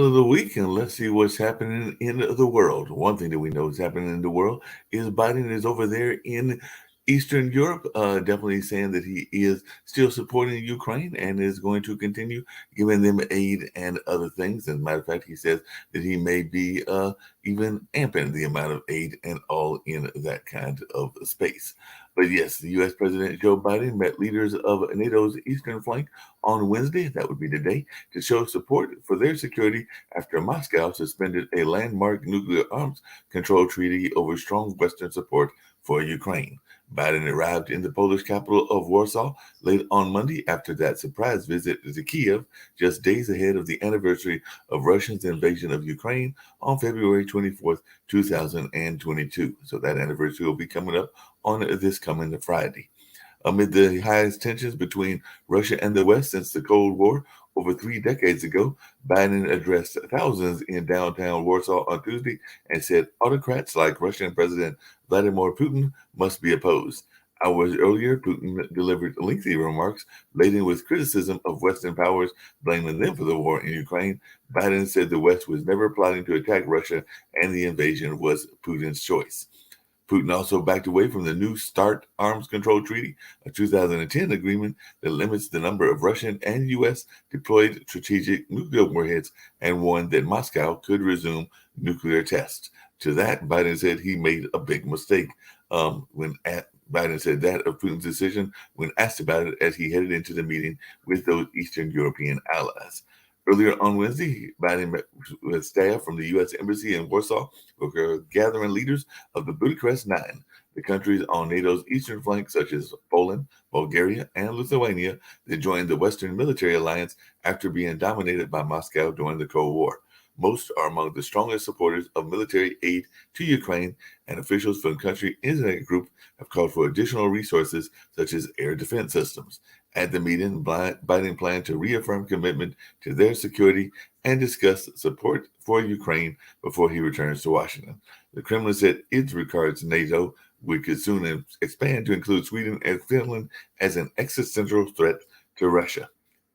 battle of the week, and let's see what's happening in the world. One thing that we know is happening in the world is Biden is over there in Eastern Europe, definitely saying that he is still supporting Ukraine and is going to continue giving them aid and other things. As a matter of fact, he says that he may be even amping the amount of aid and all in that kind of space. But yes, the U.S. President Joe Biden met leaders of NATO's eastern flank on Wednesday. That would be today to show support for their security after Moscow suspended a landmark nuclear arms control treaty over strong Western support for Ukraine. Biden arrived in the Polish capital of Warsaw late on Monday after that surprise visit to Kiev, just days ahead of the anniversary of Russia's invasion of Ukraine on February 24th, 2022. So that anniversary will be coming up on this coming Friday. Amid the highest tensions between Russia and the West since the Cold War over 3 decades ago, Biden addressed thousands in downtown Warsaw on Tuesday and said autocrats like Russian President Vladimir Putin must be opposed. Hours earlier, Putin delivered lengthy remarks laden with criticism of Western powers, blaming them for the war in Ukraine. Biden said the West was never plotting to attack Russia and the invasion was Putin's choice. Putin also backed away from the New START arms control treaty, a 2010 agreement that limits the number of Russian and U.S. deployed strategic nuclear warheads and warned that Moscow could resume nuclear tests. To that, Biden said he made a big mistake Biden said that of Putin's decision when asked about it as he headed into the meeting with those Eastern European allies. Earlier on Wednesday, Biden met with staff from the U.S. Embassy in Warsaw, who were gathering leaders of the Bucharest Nine, the countries on NATO's eastern flank, such as Poland, Bulgaria, and Lithuania, that joined the Western military alliance after being dominated by Moscow during the Cold War. Most are among the strongest supporters of military aid to Ukraine, and officials from the country in that group have called for additional resources such as air defense systems. At the meeting, Biden planned to reaffirm commitment to their security and discuss support for Ukraine before he returns to Washington. The Kremlin said it regards NATO, which could soon expand to include Sweden and Finland, as an existential threat to Russia.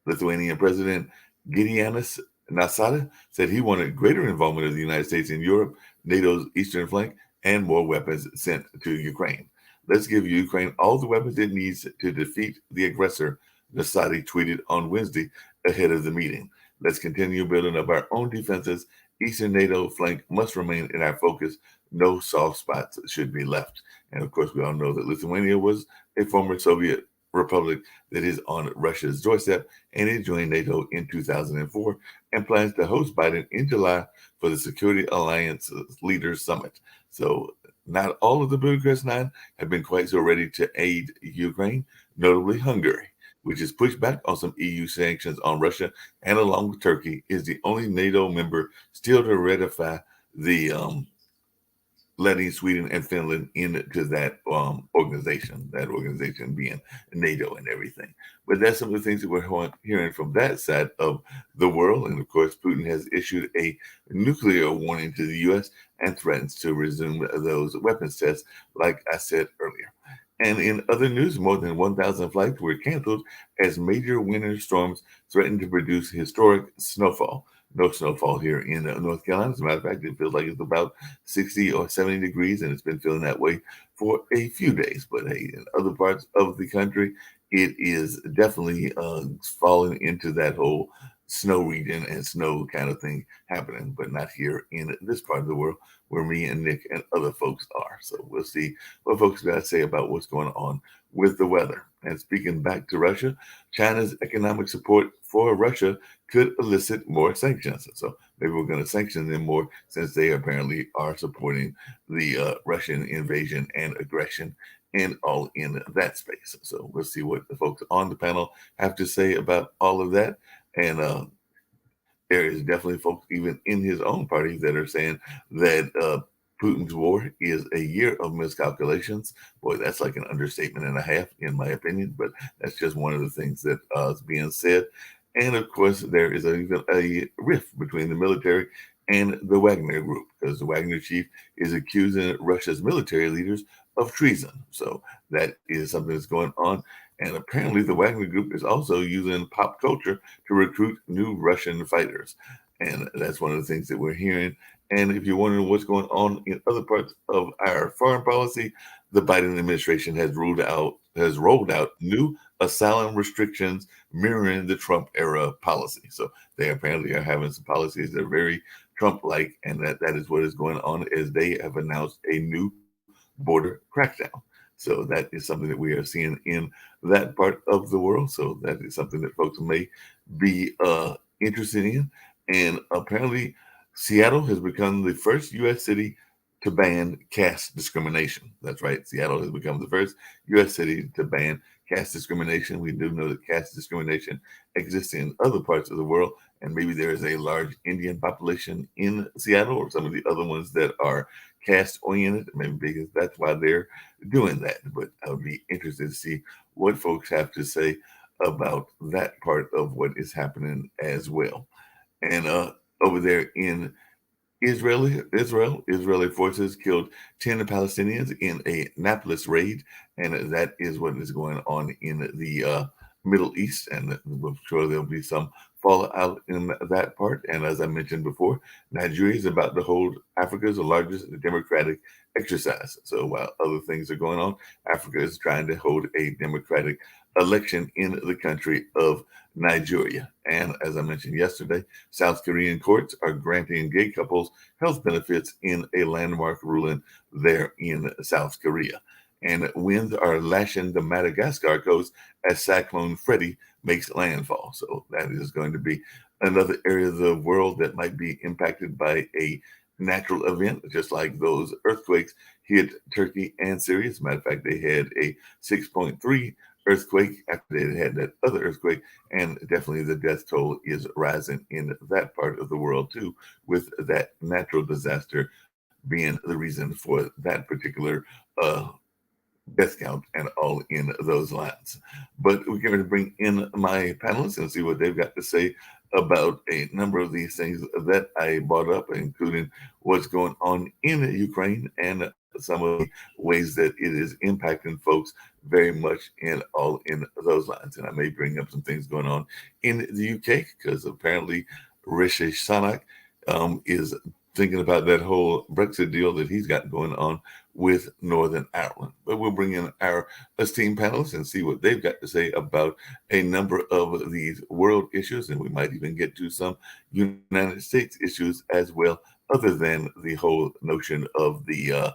Lithuanian President Gitanas Nausėda said he wanted greater involvement of the United States in Europe, NATO's eastern flank, and more weapons sent to Ukraine. Let's give Ukraine all the weapons it needs to defeat the aggressor, Nausėda tweeted on Wednesday ahead of the meeting. Let's continue building up our own defenses. Eastern NATO flank must remain in our focus. No soft spots should be left. And of course, we all know that Lithuania was a former Soviet republic that is on Russia's doorstep, and it joined NATO in 2004 and plans to host Biden in July for the Security Alliance Leaders Summit. So not all of the Bucharest Nine have been quite so ready to aid Ukraine, notably Hungary, which has pushed back on some EU sanctions on Russia, and along with Turkey, is the only NATO member still to ratify the letting Sweden and Finland into that organization being NATO and everything. But that's some of the things that we're hearing from that side of the world. And of course, Putin has issued a nuclear warning to the U.S. and threatens to resume those weapons tests, like I said earlier. And in other news, more than 1,000 flights were canceled as major winter storms threatened to produce historic snowfall. No snowfall here in North Carolina. As a matter of fact, it feels like it's about 60 or 70 degrees, and it's been feeling that way for a few days. But hey, in other parts of the country, it is definitely falling into that whole snow region and snow kind of thing happening, but not here in this part of the world where me and Nick and other folks are. So we'll see what folks got to say about what's going on with the weather. And speaking back to Russia, China's economic support for Russia could elicit more sanctions. So maybe we're going to sanction them more since they apparently are supporting the Russian invasion and aggression and all in that space. So we'll see what the folks on the panel have to say about all of that. And there is definitely folks even in his own party that are saying that Putin's war is a year of miscalculations. Boy, that's like an understatement and a half, in my opinion, but that's just one of the things that is being said. And of course, there is even a rift between the military and the Wagner group, because the Wagner chief is accusing Russia's military leaders of treason. So that is something that's going on. And apparently, the Wagner group is also using pop culture to recruit new Russian fighters. And that's one of the things that we're hearing. And if you're wondering what's going on in other parts of our foreign policy, the Biden administration has rolled out new asylum restrictions mirroring the Trump era policy. So they apparently are having some policies that are very Trump-like, and that is what is going on as they have announced a new border crackdown. So that is something that we are seeing in that part of the world. So that is something that folks may be interested in. And apparently, Seattle has become the first U.S. city to ban caste discrimination. That's right. Seattle has become the first U.S. city to ban caste discrimination. We do know that caste discrimination exists in other parts of the world, and maybe there is a large Indian population in Seattle or some of the other ones that are caste oriented, maybe because that's why they're doing that. But I would be interested to see what folks have to say about that part of what is happening as well. And over there in Israeli forces killed 10 Palestinians in a Nablus raid, and that is what is going on in the Middle East, and I'm sure there'll be some fallout in that part. And as I mentioned before, Nigeria is about to hold Africa's largest democratic exercise. So while other things are going on, Africa is trying to hold a democratic election in the country of Nigeria. And as I mentioned yesterday, South Korean courts are granting gay couples health benefits in a landmark ruling there in South Korea. And winds are lashing the Madagascar coast as Cyclone Freddy makes landfall. So that is going to be another area of the world that might be impacted by a natural event, just like those earthquakes hit Turkey and Syria. As a matter of fact, they had a 6.3 earthquake after they had that other earthquake, and definitely the death toll is rising in that part of the world too, with that natural disaster being the reason for that particular death count and all in those lines. But we're going to bring in my panelists and see what they've got to say about a number of these things that I brought up, including what's going on in Ukraine and some of the ways that it is impacting folks very much in all in those lines. And I may bring up some things going on in the UK, because apparently Rishi Sunak is thinking about that whole Brexit deal that he's got going on with Northern Ireland. But we'll bring in our esteemed panelists and see what they've got to say about a number of these world issues, and we might even get to some United States issues as well, other than the whole notion of the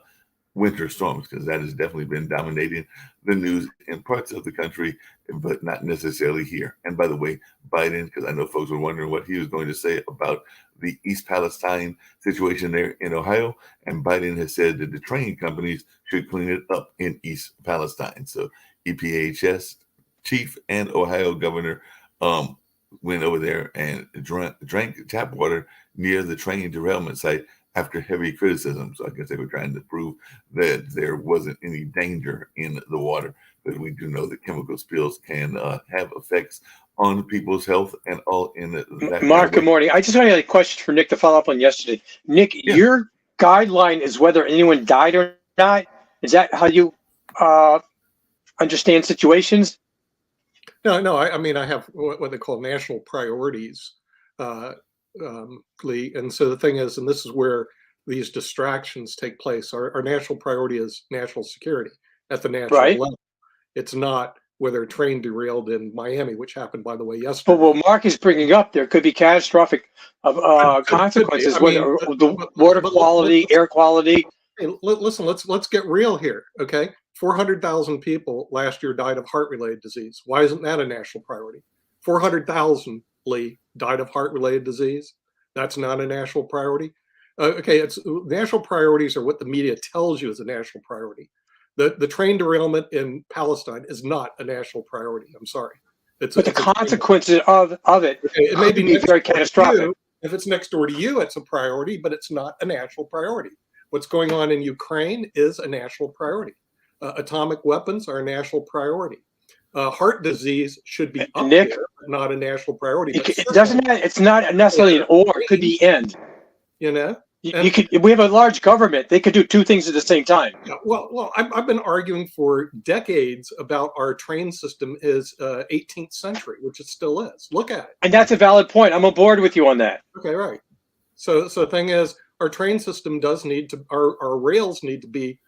winter storms, because that has definitely been dominating the news in parts of the country, but not necessarily here. And by the way, Biden, because I know folks were wondering what he was going to say about the East Palestine situation there in Ohio, and Biden has said that the train companies should clean it up in East Palestine. So EPHS chief and Ohio governor went over there and drank tap water near the train derailment site after heavy criticism. So I guess they were trying to prove that there wasn't any danger in the water. But we do know that chemical spills can have effects on people's health and all in that. Mark, good morning. I just had a question for Nick to follow up on yesterday. Nick, your guideline is whether anyone died or not. Is that how you understand situations? No. I mean, I have what they call national priorities, Lee. And so the thing is, and this is where these distractions take place. Our national priority is national security at the national level. It's not whether a train derailed in Miami, which happened, by the way, yesterday. But what Mark is bringing up, there could be catastrophic consequences, whether the water quality, air quality. Hey, listen, let's get real here, okay? 400,000 people last year died of heart-related disease. Why isn't that a national priority? 400,000, Lee, died of heart-related disease. That's not a national priority. Okay, it's national priorities are what the media tells you is a national priority. The train derailment in Palestine is not a national priority. I'm sorry. But the consequences of it, it may be very catastrophic. If it's next door to you, it's a priority, but it's not a national priority. What's going on in Ukraine is a national priority. Atomic weapons are a national priority. Heart disease should be up Nick, there, but not a national priority. It's not necessarily an or, it could be end. You know? You could. We have a large government. They could do two things at the same time. Well, I've been arguing for decades about our train system is 18th century, which it still is. Look at it. And that's a valid point. I'm on board with you on that. Okay, right. So the thing is, our train system does need to, our rails need to be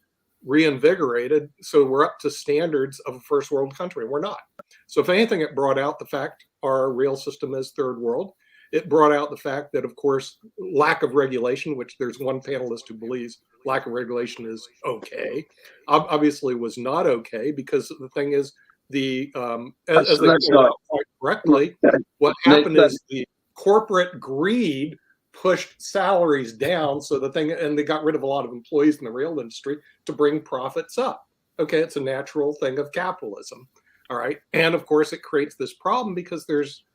reinvigorated so we're up to standards of a first world country. We're not. So if anything, it brought out the fact our rail system is third world. It brought out the fact that, of course, lack of regulation, which there's one panelist who believes lack of regulation is okay, obviously was not okay, because the thing is, as they pointed out quite correctly, what happened is the corporate greed pushed salaries down, and they got rid of a lot of employees in the rail industry to bring profits up. Okay, it's a natural thing of capitalism. All right, and of course, it creates this problem because there's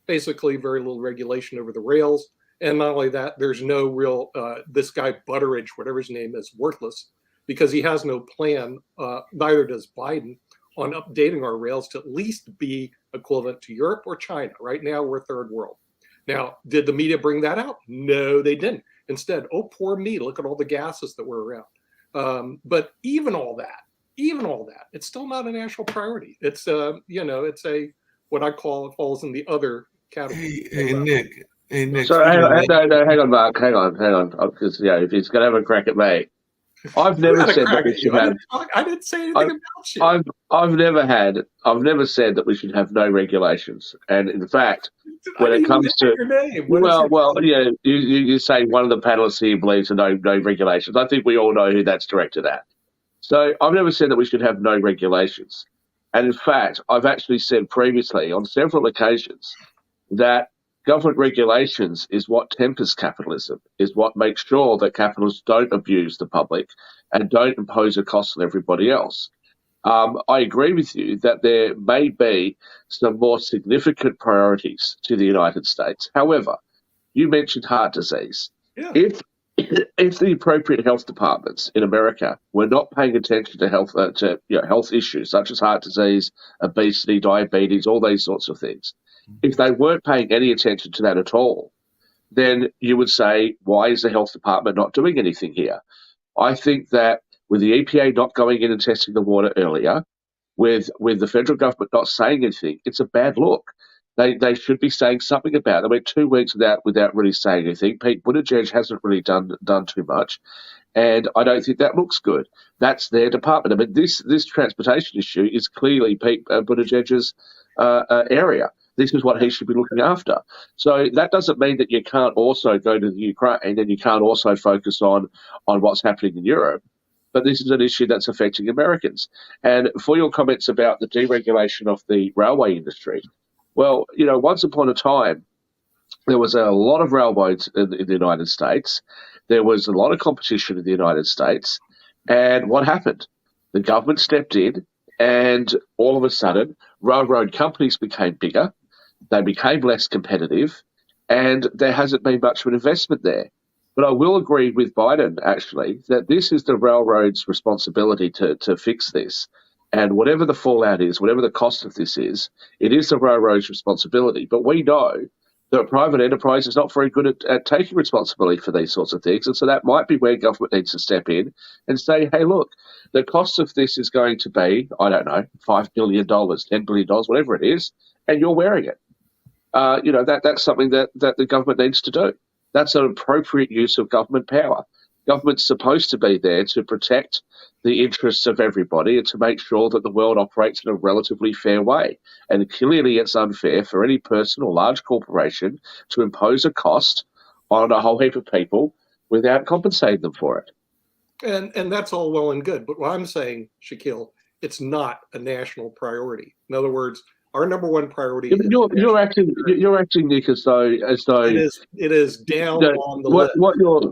basically very little regulation over the rails. And not only that, there's no real, this guy Butteridge, whatever his name is, worthless, because he has no plan, neither does Biden, on updating our rails to at least be equivalent to Europe or China. Right now, we're third world. Now, did the media bring that out? No, they didn't. Instead, oh, poor me, look at all the gases that were around. But even all that, it's still not a national priority. It's, it's what I call, it falls in the other category. Hey, Nick. So hang on, Mark. Hang on. Because if he's going to have a crack at me, I've never said that we should have. I didn't say anything about you. I've never said that we should have no regulations. And in fact, when it comes to you say one of the panelists here believes in no regulations. I think we all know who that's directed at. So I've never said that we should have no regulations. And in fact, I've actually said previously on several occasions that government regulations is what tempers capitalism, is what makes sure that capitalists don't abuse the public and don't impose a cost on everybody else. I agree with you that there may be some more significant priorities to the United States. However, you mentioned heart disease. Yeah. If the appropriate health departments in America were not paying attention to health issues such as heart disease, obesity, diabetes, all these sorts of things, if they weren't paying any attention to that at all, then you would say, why is the health department not doing anything here? I think that with the EPA not going in and testing the water earlier, with the federal government not saying anything, it's a bad look. They should be saying something about it. I mean, 2 weeks without really saying anything. Pete Buttigieg hasn't really done too much, and I don't think that looks good. That's their department. I mean, this transportation issue is clearly Pete Buttigieg's area. This is what he should be looking after. So that doesn't mean that you can't also go to the Ukraine and you can't also focus on what's happening in Europe. But this is an issue that's affecting Americans. And for your comments about the deregulation of the railway industry, well, once upon a time, there was a lot of railroads in the United States. There was a lot of competition in the United States. And what happened? The government stepped in, and all of a sudden, railroad companies became bigger. They became less competitive, and there hasn't been much of an investment there. But I will agree with Biden, actually, that this is the railroad's responsibility to fix this. And whatever the fallout is, whatever the cost of this is, it is the railroad's responsibility. But we know that private enterprise is not very good at taking responsibility for these sorts of things. And so that might be where government needs to step in and say, hey, look, the cost of this is going to be, I don't know, $5 billion, $10 billion, whatever it is, and you're wearing it. That's something that the government needs to do. That's an appropriate use of government power. Government's supposed to be there to protect the interests of everybody and to make sure that the world operates in a relatively fair way. And clearly it's unfair for any person or large corporation to impose a cost on a whole heap of people without compensating them for it. And that's all well and good. But what I'm saying, Shaquille, it's not a national priority. In other words, our number one priority. You're acting, Nick, as though it is down on the list.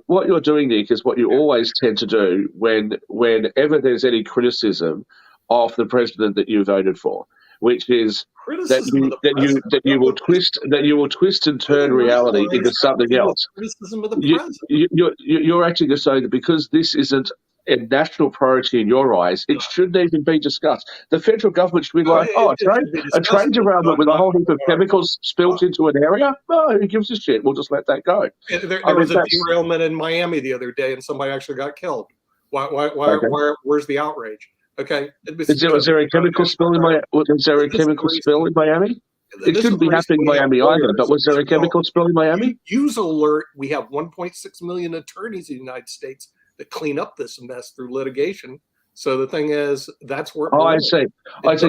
What you're doing, Nick, is what you always tend to do whenever there's any criticism of the president that you voted for, which is that you will twist and turn reality into something else. Criticism of the president. You're acting as though that because this isn't a national priority in your eyes, it shouldn't even be discussed. The federal government should be like, it should be a discussed, train but derailment with a whole heap of not- chemicals spilt into an area? Oh, who gives a shit? We'll just let that go. There was a derailment in Miami the other day, and somebody actually got killed. Where's the outrage? Okay. Is there a chemical spill in Miami? Is there a chemical spill in Miami? It shouldn't be happening in Miami either, but was there a chemical spill in Miami? Use alert. We have 1.6 million attorneys in the United States that clean up this mess through litigation. So the thing is, that's where. I see. So after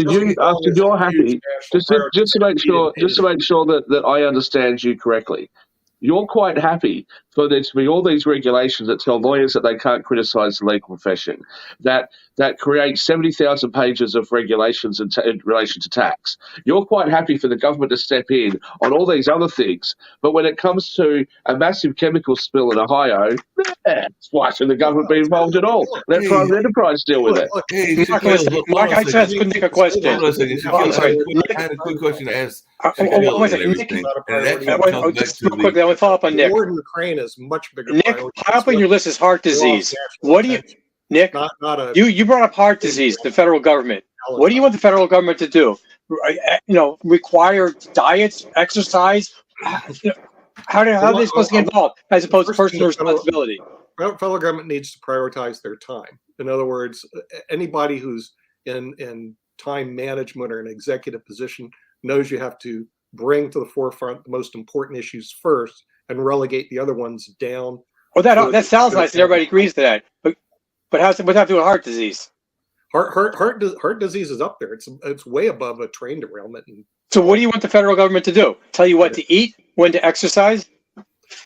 you're happy, just to make sure that I understand you correctly, you're quite happy for there to be all these regulations that tell lawyers that they can't criticize the legal profession, that create 70,000 pages of regulations in relation to tax. You're quite happy for the government to step in on all these other things, but when it comes to a massive chemical spill in Ohio, why should the government be involved at all? Let private enterprise deal with it. Hey, Mark, I just asked Nick a question. Hold on a second. I had a quick question to ask. Quickly, I want to follow up on Nick. War in Ukraine is much bigger. Nick, high up on your list is heart disease. What do you, Nick? You brought up heart disease. The federal government. What do you want the federal government to do? Require diets, exercise. How are they supposed to get involved as opposed to personal responsibility? Federal government needs to prioritize their time. In other words, anybody who's in time management or an executive position knows you have to bring to the forefront the most important issues first and relegate the other ones down. Well, that sounds nice, and everybody agrees to that. But what's that to do with heart disease? Heart disease is up there. It's way above a train derailment. So what do you want the federal government to do? Tell you what to eat, when to exercise?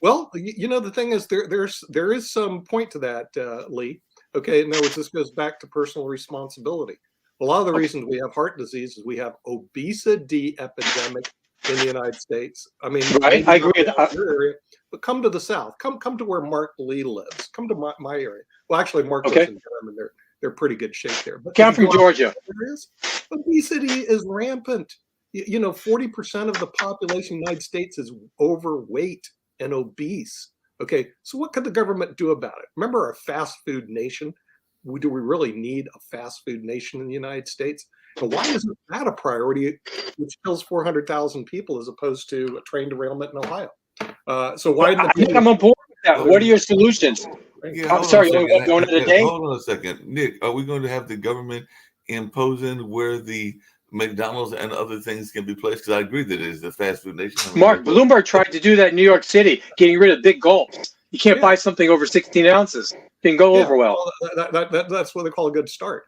Well, the thing is, there is some point to that, Lee. Okay, in other words, this goes back to personal responsibility. A lot of the reasons we have heart disease is we have obesity epidemic in the United States. I mean, right? I agree with that. Area, but come to the South. Come to where Mark Lee lives. Come to my area. Well, actually, Mark lives in Durham, and they're pretty good shape there. But I'm from Georgia. Obesity is rampant. 40% of the population of the United States is overweight and obese. Okay, so what could the government do about it? Remember our fast food nation? Do we really need a fast food nation in the United States? And why isn't that a priority, which kills 400,000 people as opposed to a train derailment in Ohio? So why? I'm on board with that. What are your solutions? Yeah, I'm sorry, you're going to the day? Hold on a second. Nick, are we going to have the government imposing where the McDonald's and other things can be placed? Because I agree that it is the fast food nation. Mark, Bloomberg tried to do that in New York City, getting rid of big gulps. You can't buy something over 16 ounces. It didn't go over well. That's what they call a good start,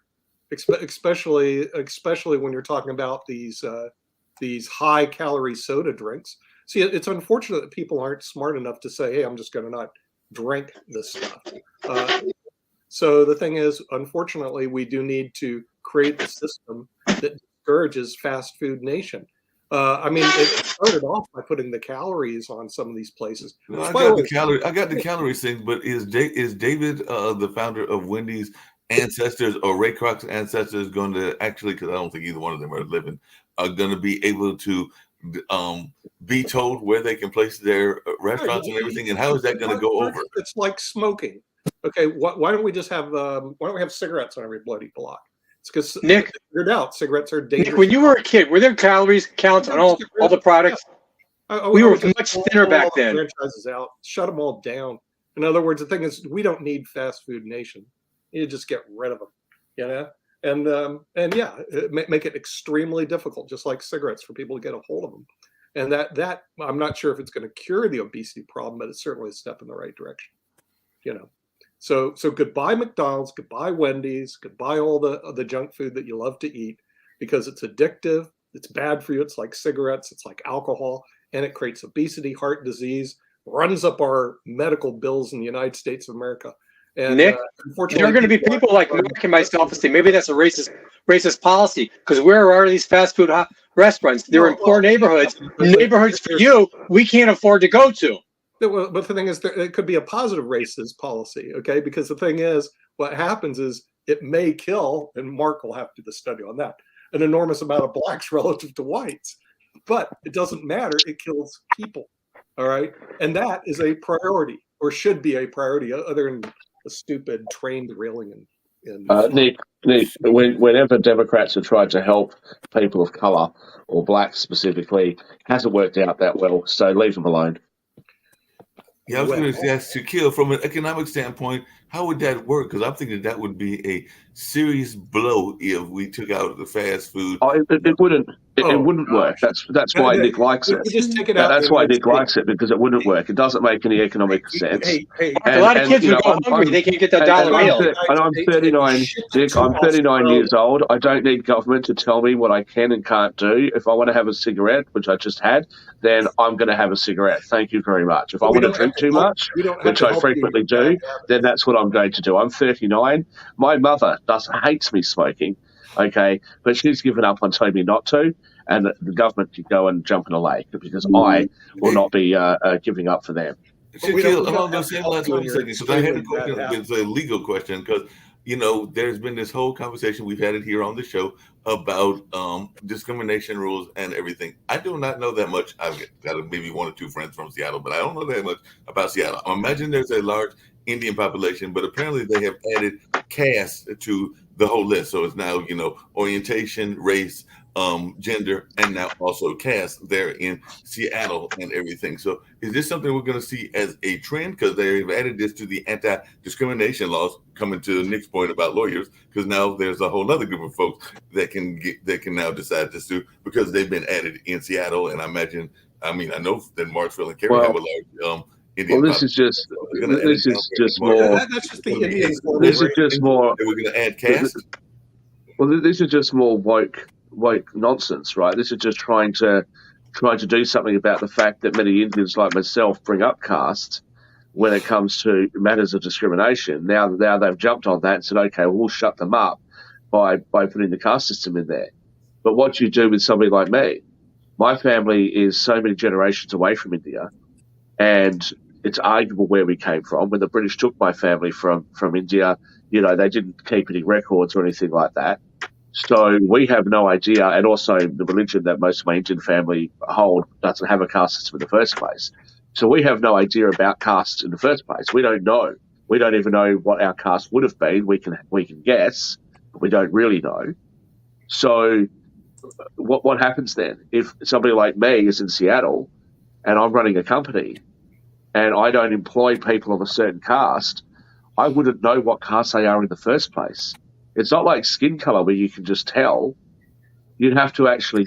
especially when you're talking about these high calorie soda drinks. See, it's unfortunate that people aren't smart enough to say, "Hey, I'm just going to not drink this stuff." So the thing is, unfortunately, we do need to create a system that discourages fast food nation. It started off by putting the calories on some of these places. No, I got the calories thing, but is David, the founder of Wendy's, ancestors or Ray Kroc's ancestors going to actually, because I don't think either one of them are living, are going to be able to be told where they can place their restaurants and everything? And how is that going to go over? It's like smoking. Okay, why don't we just have cigarettes on every bloody block? It's because Nick figured out cigarettes are dangerous. Nick, when you were a kid, were there calories counts on all the products? We were much thinner back then. Franchises out, shut them all down. In other words, the thing is, we don't need fast food nation. You just get rid of them, and make it extremely difficult, just like cigarettes, for people to get a hold of them. And that I'm not sure if it's going to cure the obesity problem, but it's certainly a step in the right direction. So goodbye McDonald's, goodbye Wendy's, goodbye all the junk food that you love to eat, because it's addictive, it's bad for you, it's like cigarettes, it's like alcohol, and it creates obesity, heart disease, runs up our medical bills in the United States of America. And Nick, there are going to be people like Mark and myself say maybe that's a racist policy, because where are these fast food restaurants? They're in poor neighborhoods. Neighborhoods for you we can't afford to go to. But the thing is, it could be a positive racist policy, okay? Because the thing is, what happens is it may kill, and Mark will have to do the study on that, an enormous amount of blacks relative to whites. But it doesn't matter. It kills people, all right? And that is a priority, or should be a priority other than a stupid train derailing Nick, whenever Democrats have tried to help people of colour or blacks specifically, hasn't worked out that well. So leave them alone. Yeah, I was going to ask Shaquille, from an economic standpoint, how would that work? Because I'm thinking that would be a serious blow if we took out the fast food. It wouldn't. It wouldn't work. That's why Nick likes it. Just take it out. That's why Nick likes it, because it wouldn't work. It doesn't make any economic sense. A lot of kids would go hungry. They can't get that $1 meal. And I'm 39, Nick. I'm 39 years old. I don't need government to tell me what I can and can't do. If I want to have a cigarette, which I just had, then I'm going to have a cigarette. Thank you very much. If I want to drink too much, which I frequently do, then that's what I'm going to do. I'm 39. My mother hates me smoking, okay, but she's given up on telling me not to, and the government can go and jump in a lake because I will not be giving up for them. Shaquille, along those same lines, because I had a question, it's a legal question, because there's been this whole conversation, we've had it here on the show about discrimination rules and everything. I do not know that much. I've got maybe one or two friends from Seattle, but I don't know that much about Seattle. I imagine there's a large Indian population, but apparently they have added caste to the whole list. So it's now, orientation, race, gender, and now also caste there in Seattle and everything. So is this something we're going to see as a trend? Because they've added this to the anti-discrimination laws, coming to Nick's point about lawyers, because now there's a whole other group of folks that can now decide to sue because they've been added in Seattle. And I know that Marksville and Cary have a large Indian this is just more. That's just the Indians. This is just more. We're going to add caste. Well, this is just more woke nonsense, right? This is just trying to do something about the fact that many Indians like myself bring up caste when it comes to matters of discrimination. Now they've jumped on that and said, okay, well, we'll shut them up by putting the caste system in there. But what you do with somebody like me, my family is so many generations away from India, and it's arguable where we came from. When the British took my family from India, they didn't keep any records or anything like that. So we have no idea, and also the religion that most of my Indian family hold doesn't have a caste system in the first place. So we have no idea about caste in the first place. We don't know. We don't even know what our caste would have been. We can guess, but we don't really know. So what happens then? If somebody like me is in Seattle and I'm running a company and I don't employ people of a certain caste, I wouldn't know what caste they are in the first place. It's not like skin color where you can just tell. You'd have to actually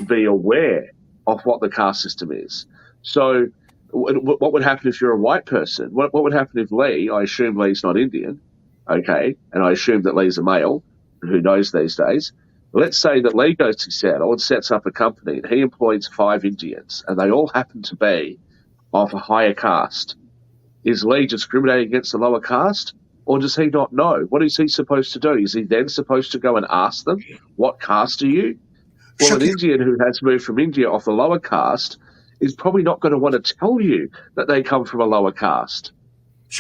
be aware of what the caste system is. So what would happen if you're a white person? What would happen if Lee, I assume Lee's not Indian, okay, and I assume that Lee's a male, who knows these days. Let's say that Lee goes to Seattle and sets up a company and he employs 5 Indians and they all happen to be of a higher caste. Is Lee discriminating against the lower caste? Or does he not know? What is he supposed to do? Is he then supposed to go and ask them, what caste are you? Well, an Indian who has moved from India off the lower caste is probably not going to want to tell you that they come from a lower caste.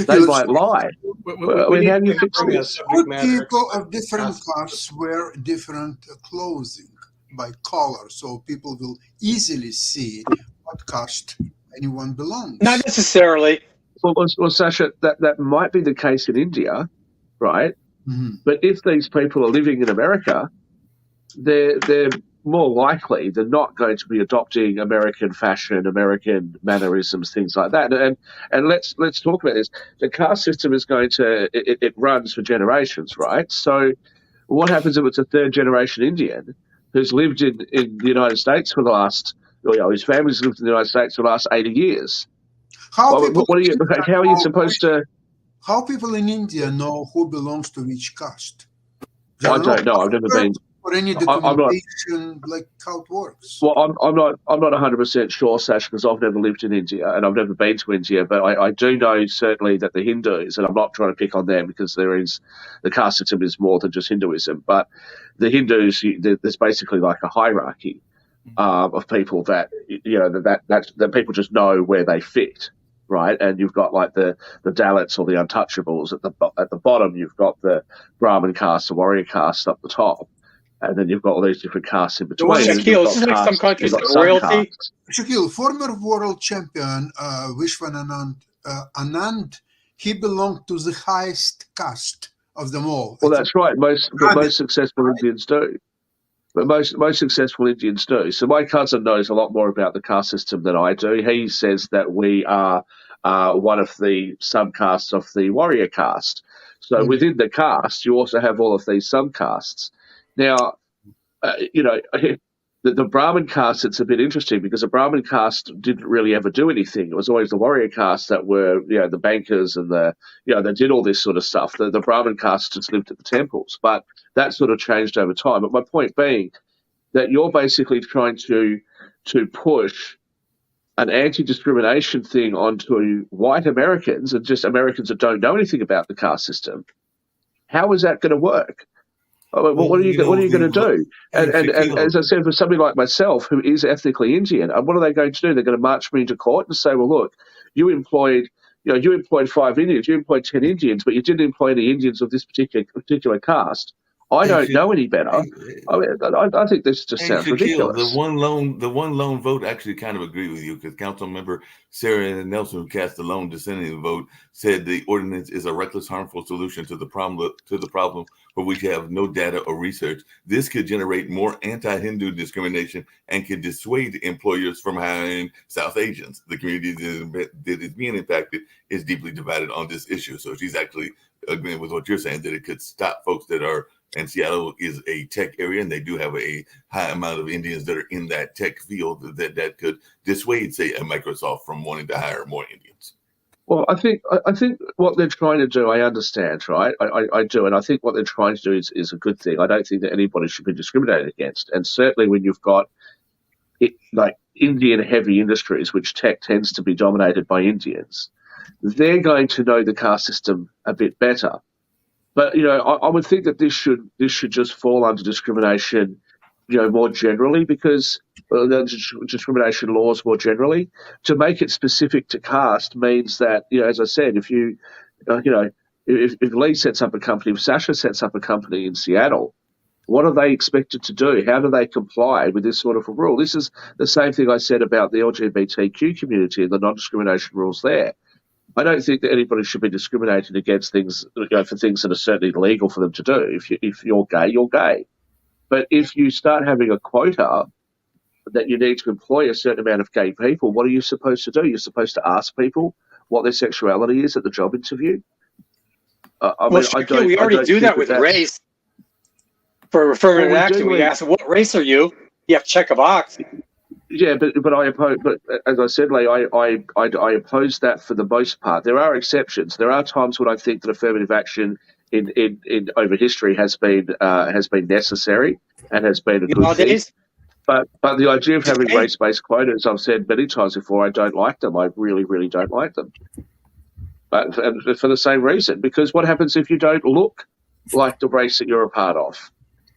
They might lie. How do you fix this? People of different castes wear different clothing by color, so people will easily see what caste anyone belongs. Not necessarily. Well, Sasha, that might be the case in India, right? Mm-hmm. But if these people are living in America, they're more likely they're not going to be adopting American fashion, American mannerisms, things like that. And let's talk about this. The caste system is going to it runs for generations, right? So what happens if it's a third generation Indian who's lived in the United States for the last, his family's lived in the United States for the last 80 years? How are you supposed to? How people in India know who belongs to which caste? I don't know. I've never been. Or any documentation, like how it works. Well, I'm not 100% sure, Sash, because I've never lived in India and I've never been to India. But I do know certainly that the Hindus, and I'm not trying to pick on them because the caste system is more than just Hinduism. But the Hindus, there's basically like a hierarchy of people that that people just know where they fit. Right, and you've got like the Dalits or the untouchables at the bottom. You've got the Brahmin caste, the warrior caste up the top, and then you've got all these different castes in between. Shaquille, this is like some countries like royalty. Shaquille, former world champion Vishwananand Anand, he belonged to the highest caste of them all. Well, that's right. Most successful Indians do. But most successful Indians do. So my cousin knows a lot more about the caste system than I do. He says that we are one of the subcastes of the warrior caste. So within the caste, you also have all of these subcastes. Now, the Brahmin caste, it's a bit interesting because the Brahmin caste didn't really ever do anything. It was always the warrior caste that were, the bankers and they did all this sort of stuff. The Brahmin caste just lived at the temples, but that sort of changed over time. But my point being that you're basically trying to push an anti-discrimination thing onto white Americans and just Americans that don't know anything about the caste system. How is that going to work? What are you going to do? And as I said, for somebody like myself who is ethnically Indian, what are they going to do? They're going to march me into court and say, well, look, you employed 5 Indians, you employed 10 Indians, but you didn't employ any Indians of this particular caste. I don't know any better. I think this just sounds ridiculous. The one lone vote actually kind of agree with you because Council Member Sarah Nelson, who cast the lone dissenting vote, said the ordinance is a reckless, harmful solution to the problem for which you have no data or research. This could generate more anti-Hindu discrimination and could dissuade employers from hiring South Asians. The community that is being impacted is deeply divided on this issue. So she's actually agreeing with what you're saying, that it could stop folks that are, and Seattle is a tech area, and they do have a high amount of Indians that are in that tech field that could dissuade, say, a Microsoft from wanting to hire more Indians. Well, I think what they're trying to do, I understand, right? I do, and I think what they're trying to do is a good thing. I don't think that anybody should be discriminated against, and certainly when you've got like Indian-heavy industries, which tech tends to be dominated by Indians, they're going to know the caste system a bit better. But I would think that this should just fall under discrimination, more generally, because discrimination laws more generally. To make it specific to caste means that, as I said, if you, if Lee sets up a company, if Sasha sets up a company in Seattle, what are they expected to do? How do they comply with this sort of a rule? This is the same thing I said about the LGBTQ community and the non-discrimination rules there. I don't think that anybody should be discriminated against things, for things that are certainly legal for them to do. If you're gay, you're gay. But if you start having a quota that you need to employ a certain amount of gay people, what are you supposed to do? You're supposed to ask people what their sexuality is at the job interview. We already do that with race. For affirmative action, we ask, "What race are you?" You have to check a box. Yeah, but I oppose. But as I said, Lee, I oppose that for the most part. There are exceptions. There are times when I think that affirmative action in over history has been necessary and has been a good thing. But the idea of having race-based quotas, I've said many times before, I don't like them. I really, really don't like them. But for the same reason, because what happens if you don't look like the race that you're a part of?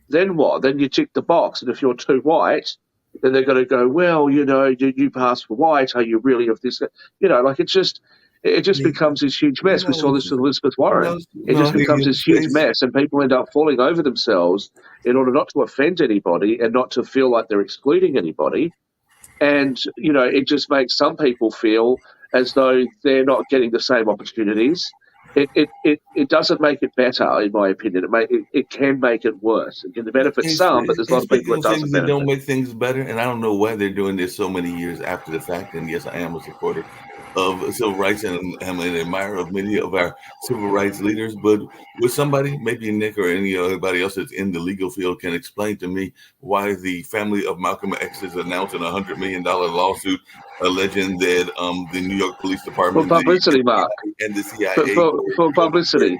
Then what? Then you tick the box, and if you're too white, then they're going to go, well, you pass for white. Are you really of this? It just becomes this huge mess. We saw this with Elizabeth Warren. It just becomes this huge mess, and people end up falling over themselves in order not to offend anybody and not to feel like they're excluding anybody. And, it just makes some people feel as though they're not getting the same opportunities. It doesn't make it better, in my opinion. It can make it worse. It can benefit some, but there's a lot of people that doesn't benefit. Don't make things better, and I don't know why they're doing this so many years after the fact. And yes, I am a supporter of civil rights, and I'm an admirer of many of our civil rights leaders. But with somebody, maybe Nick or anybody else that's in the legal field, can explain to me why the family of Malcolm X is announcing a $100 million lawsuit alleging that the New York Police Department, for publicity, Mark, and the CIA for publicity,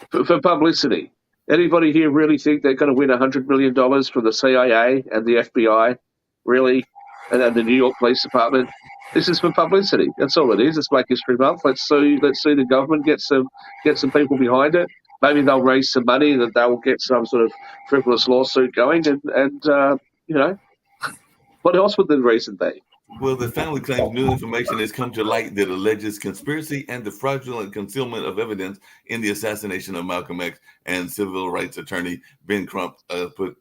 for publicity. Anybody here really think they're going to win $100 million from the CIA and the FBI, really, and then the New York Police Department? This is for publicity. That's all it is. It's Black History Month. Let's see the government get some people behind it. Maybe they'll raise some money that they'll get some sort of frivolous lawsuit going, and what else would the reason be? Well, the family claims new information has come to light that alleges conspiracy and the fraudulent concealment of evidence in the assassination of Malcolm X. And civil rights attorney Ben Crump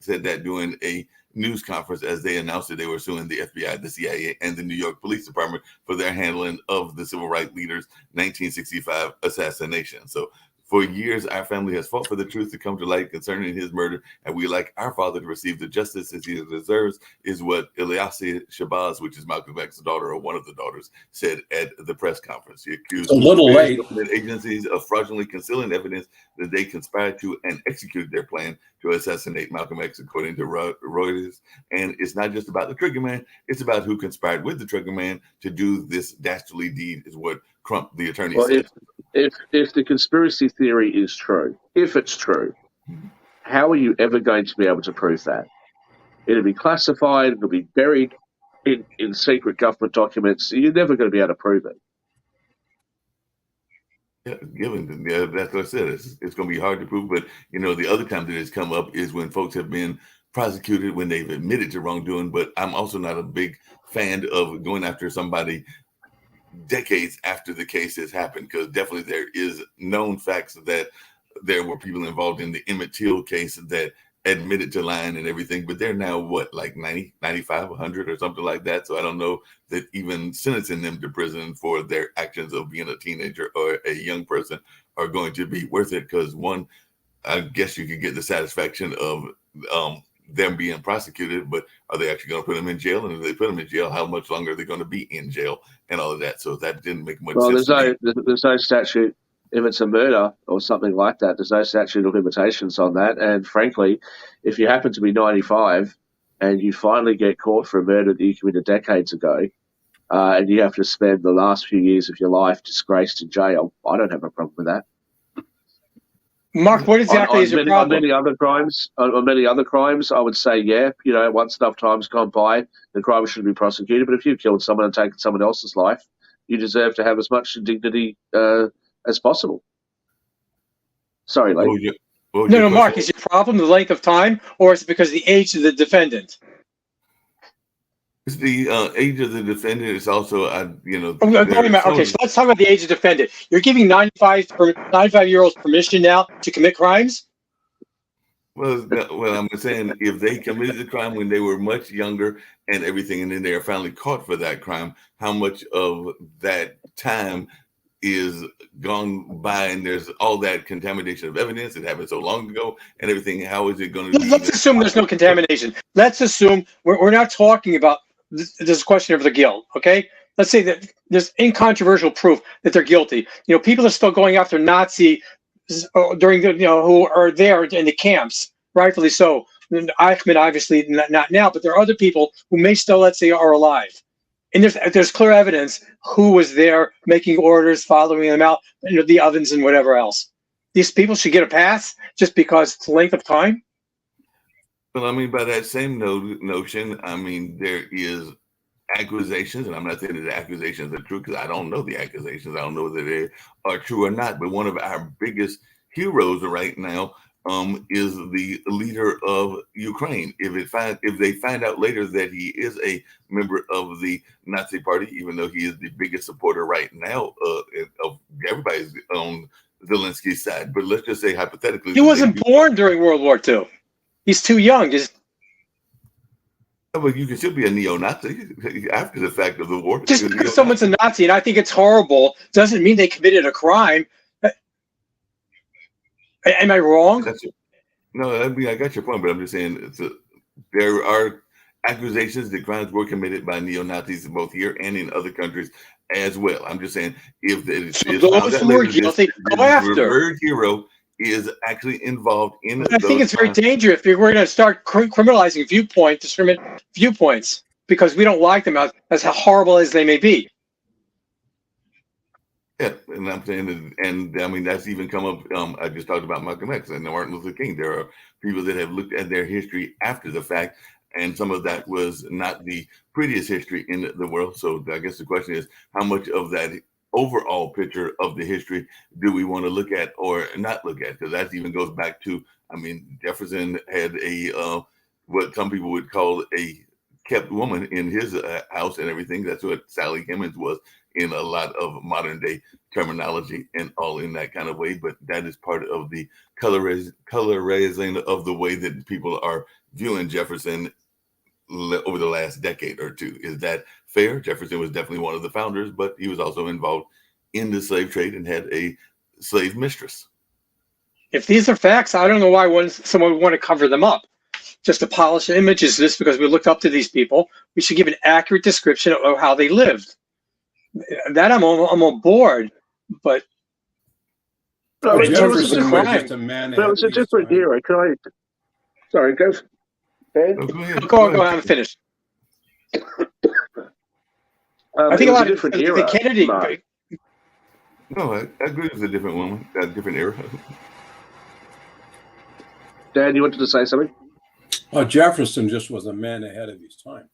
said that during a news conference as they announced that they were suing the FBI, the CIA, and the New York Police Department for their handling of the civil rights leader's 1965 assassination. So for years, our family has fought for the truth to come to light concerning his murder, and we like our father to receive the justice as he deserves, is what Ilyasah Shabazz, which is Malcolm X's daughter, or one of the daughters, said at the press conference. He accused government agencies of fraudulently concealing evidence that they conspired to and executed their plan to assassinate Malcolm X, according to Reuters. And it's not just about the trigger man, it's about who conspired with the trigger man to do this dastardly deed, is what Crump, the attorney, said. If the conspiracy theory is true, if it's true, how are you ever going to be able to prove that? It'll be classified, it'll be buried in secret government documents. You're never going to be able to prove it. Yeah, that's what I said. It's going to be hard to prove. But, the other time that it's come up is when folks have been prosecuted when they've admitted to wrongdoing. But I'm also not a big fan of going after somebody decades after the case has happened, because definitely there is known facts that there were people involved in the Emmett Till case that admitted to lying and everything, but they're now like 90, 95, 100 or something like that. So I don't know that even sentencing them to prison for their actions of being a teenager or a young person are going to be worth it, because one, I guess you could get the satisfaction of them being prosecuted, but are they actually going to put them in jail? And if they put them in jail, how much longer are they going to be in jail and all of that? So that didn't make much sense. There's no statute. If it's a murder or something like that, there's no statute of limitations on that. And frankly, if you happen to be 95 and you finally get caught for a murder that you committed decades ago, and you have to spend the last few years of your life disgraced in jail, I don't have a problem with that. Mark, what exactly is your problem? On many other crimes, I would say, once enough time's gone by, the crime shouldn't be prosecuted. But if you've killed someone and taken someone else's life, you deserve to have as much dignity as possible. Sorry, Lee. No, Mark, is your problem the length of time, or is it because of the age of the defendant? It's the age of the defendant. It's also, Okay, so let's talk about the age of the defendant. You're giving 95-year-olds permission now to commit crimes? Well, I'm saying if they committed the crime when they were much younger and everything, and then they are finally caught for that crime, how much of that time is gone by, and there's all that contamination of evidence. It happened so long ago and everything. How is it going to be? Let's assume there's no contamination. Let's assume we're not talking about this question of the guilt, okay? Let's say that there's incontrovertible proof that they're guilty. People are still going after Nazi during the, who are there in the camps, rightfully so. Eichmann, obviously, not now, but there are other people who may still, let's say, are alive. And there's clear evidence who was there making orders, following them out, the ovens and whatever else. These people should get a pass just because it's the length of time? Well, by that same notion, there is accusations, and I'm not saying that the accusations are true, because I don't know the accusations. I don't know whether they are true or not. But one of our biggest heroes right now is the leader of Ukraine. If they find out later that he is a member of the Nazi Party, even though he is the biggest supporter right now of everybody's on Zelensky's side, but let's just say hypothetically, he wasn't born during World War II. He's too young. But you can still be a neo-Nazi after the fact of the war. Just because someone's a Nazi, and I think it's horrible, doesn't mean they committed a crime. Am I wrong? No, I got your point, but I'm just saying there are accusations that crimes were committed by neo-Nazis both here and in other countries as well. I'm just saying if those who are guilty go after. The word hero is actually involved in. I think it's very dangerous if we're going to start criminalizing viewpoints because we don't like them as horrible as they may be. Yeah, and I'm saying, and that's even come up. I just talked about Malcolm X and Martin Luther King. There are people that have looked at their history after the fact, and some of that was not the prettiest history in the world. So I guess the question is, how much of that overall picture of the history do we want to look at or not look at? Because that even goes back to, Jefferson had a what some people would call a kept woman in his house and everything. That's what Sally Hemings was in a lot of modern day terminology and all in that kind of way. But that is part of the colorizing of the way that people are viewing Jefferson over the last decade or two. Is that fair? Jefferson was definitely one of the founders, but he was also involved in the slave trade and had a slave mistress. If these are facts, I don't know why someone would want to cover them up. Just to polish the image is this because we looked up to these people. We should give an accurate description of how they lived. That I'm on board, but Jefferson was just a man. That was a different era. Sorry, go. Go on, I'm finished. I think a lot of the Kennedy. No, I agree with a different woman, a different era. Dan, you wanted to say something? Jefferson just was a man ahead of his time.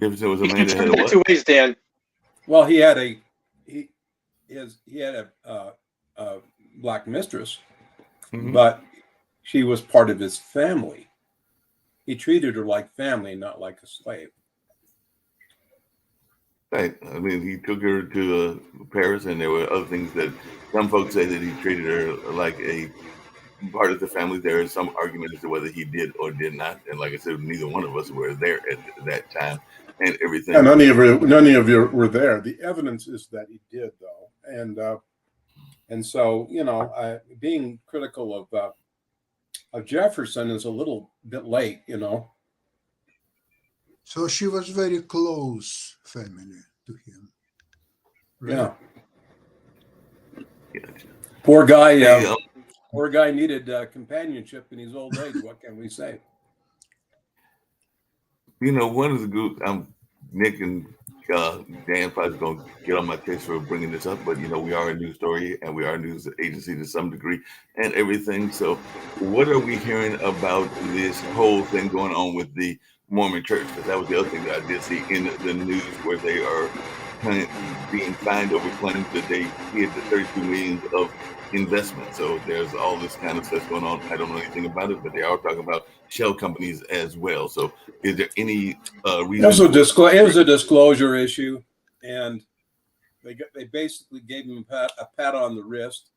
Jefferson was a man ahead of what? Two ways, Dan. Well, he had a black mistress, but she was part of his family. He treated her like family, not like a slave. Right. I mean, he took her to Paris, and there were other things that some folks say that he treated her like a part of the family. There is some argument as to whether he did or did not. And like I said, neither one of us were there at that time and everything. Yeah, none of you were there. The evidence is that he did, though. And so, being critical of Jefferson is a little bit late, So she was very close family to him. Right? Yeah. Poor guy. Poor guy needed companionship in his old age. What can we say? One of the groups, Nick and Dan probably going to get on my case for bringing this up, but we are a news story and we are a news agency to some degree and everything. So what are we hearing about this whole thing going on with the Mormon church? Because that was the other thing that I did see in the news, where they are being fined over claims that they hid the 32 million of investment. So there's all this kind of stuff going on. I don't know anything about it, but they are talking about shell companies as well. So is there any reason? It was a disclosure issue, and they basically gave him a pat on the wrist,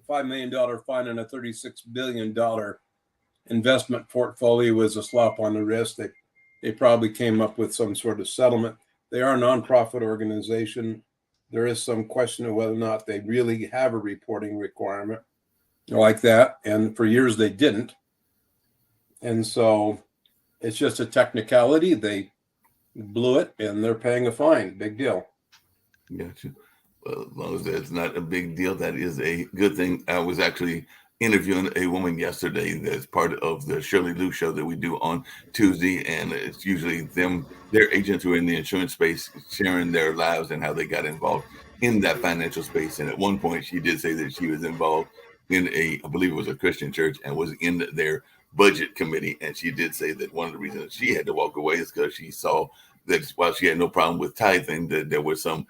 $5 million fine, and a $36 billion investment portfolio was a slap on the wrist. They probably came up with some sort of settlement. They are a nonprofit organization. There is some question of whether or not they really have a reporting requirement like that. And for years they didn't. And so it's just a technicality. They blew it and they're paying a fine. Big deal. Gotcha. Well, as long as that's not a big deal, that is a good thing. I was actually interviewing a woman yesterday that's part of the Shirley Lou show that we do on Tuesday, and it's usually their agents who are in the insurance space sharing their lives and how they got involved in that financial space. And at one point she did say that she was involved in I believe it was a Christian church, and was in their budget committee. And she did say that one of the reasons she had to walk away is because she saw that while she had no problem with tithing, that there were some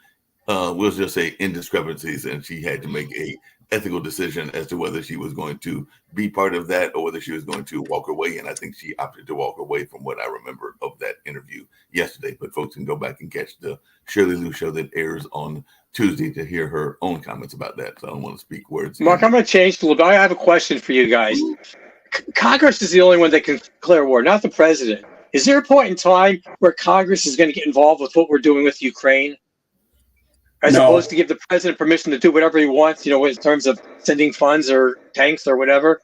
we'll just say indiscrepancies, and she had to make a ethical decision as to whether she was going to be part of that or whether she was going to walk away. And I think she opted to walk away from what I remember of that interview yesterday. But folks can go back and catch the Shirley Lou show that airs on Tuesday to hear her own comments about that. So I don't want to speak words. Mark, I'm going to change a little bit. I have a question for you guys. Congress is the only one that can declare war, not the president. Is there a point in time where Congress is going to get involved with what we're doing with Ukraine? As opposed to give the president permission to do whatever he wants, in terms of sending funds or tanks or whatever?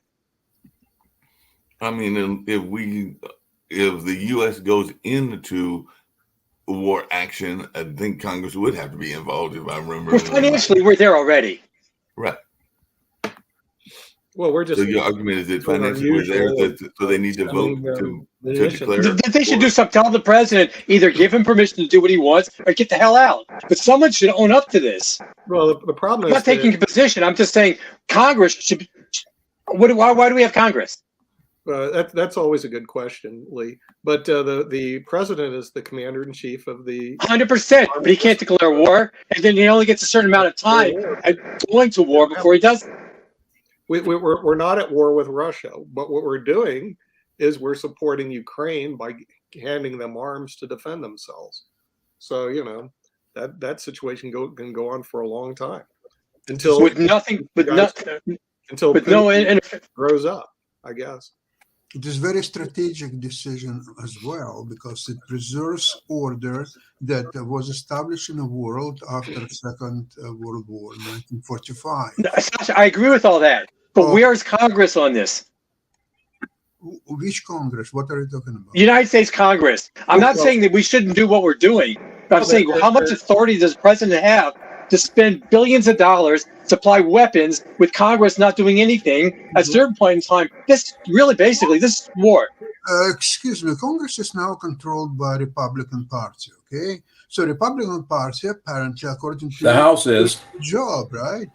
I mean, if the U.S. goes into war action, I think Congress would have to be involved, if I remember. Well, financially, we're there already. Right. Well, we're just. So your argument is that financially we're there, so they need to vote to declare. They should do something. Tell the president, either give him permission to do what he wants or get the hell out. But someone should own up to this. Well, the problem is. I'm not taking a position. I'm just saying Congress should. Why do we have Congress? That's always a good question, Lee. But the president is the commander in chief of the. 100%. But he can't declare war, and then he only gets a certain amount of time going to war before he does. We're not at war with Russia, but what we're doing is we're supporting Ukraine by handing them arms to defend themselves. So that situation can go on for a long time until with nothing, but until Putin grows up, I guess. It is very strategic decision as well because it preserves order that was established in the world after Second World War, 1945. Sasha, I agree with all that, but where's Congress on this? Which Congress? What are you talking about? United States Congress. I'm not saying that we shouldn't do what we're doing. I'm saying how much authority does the president have to spend billions of dollars, supply weapons, with Congress not doing anything at a certain point in time? This really, basically, this is war. Excuse me, Congress is now controlled by Republican Party, okay? So Republican Party, apparently, according to The House is. job, right?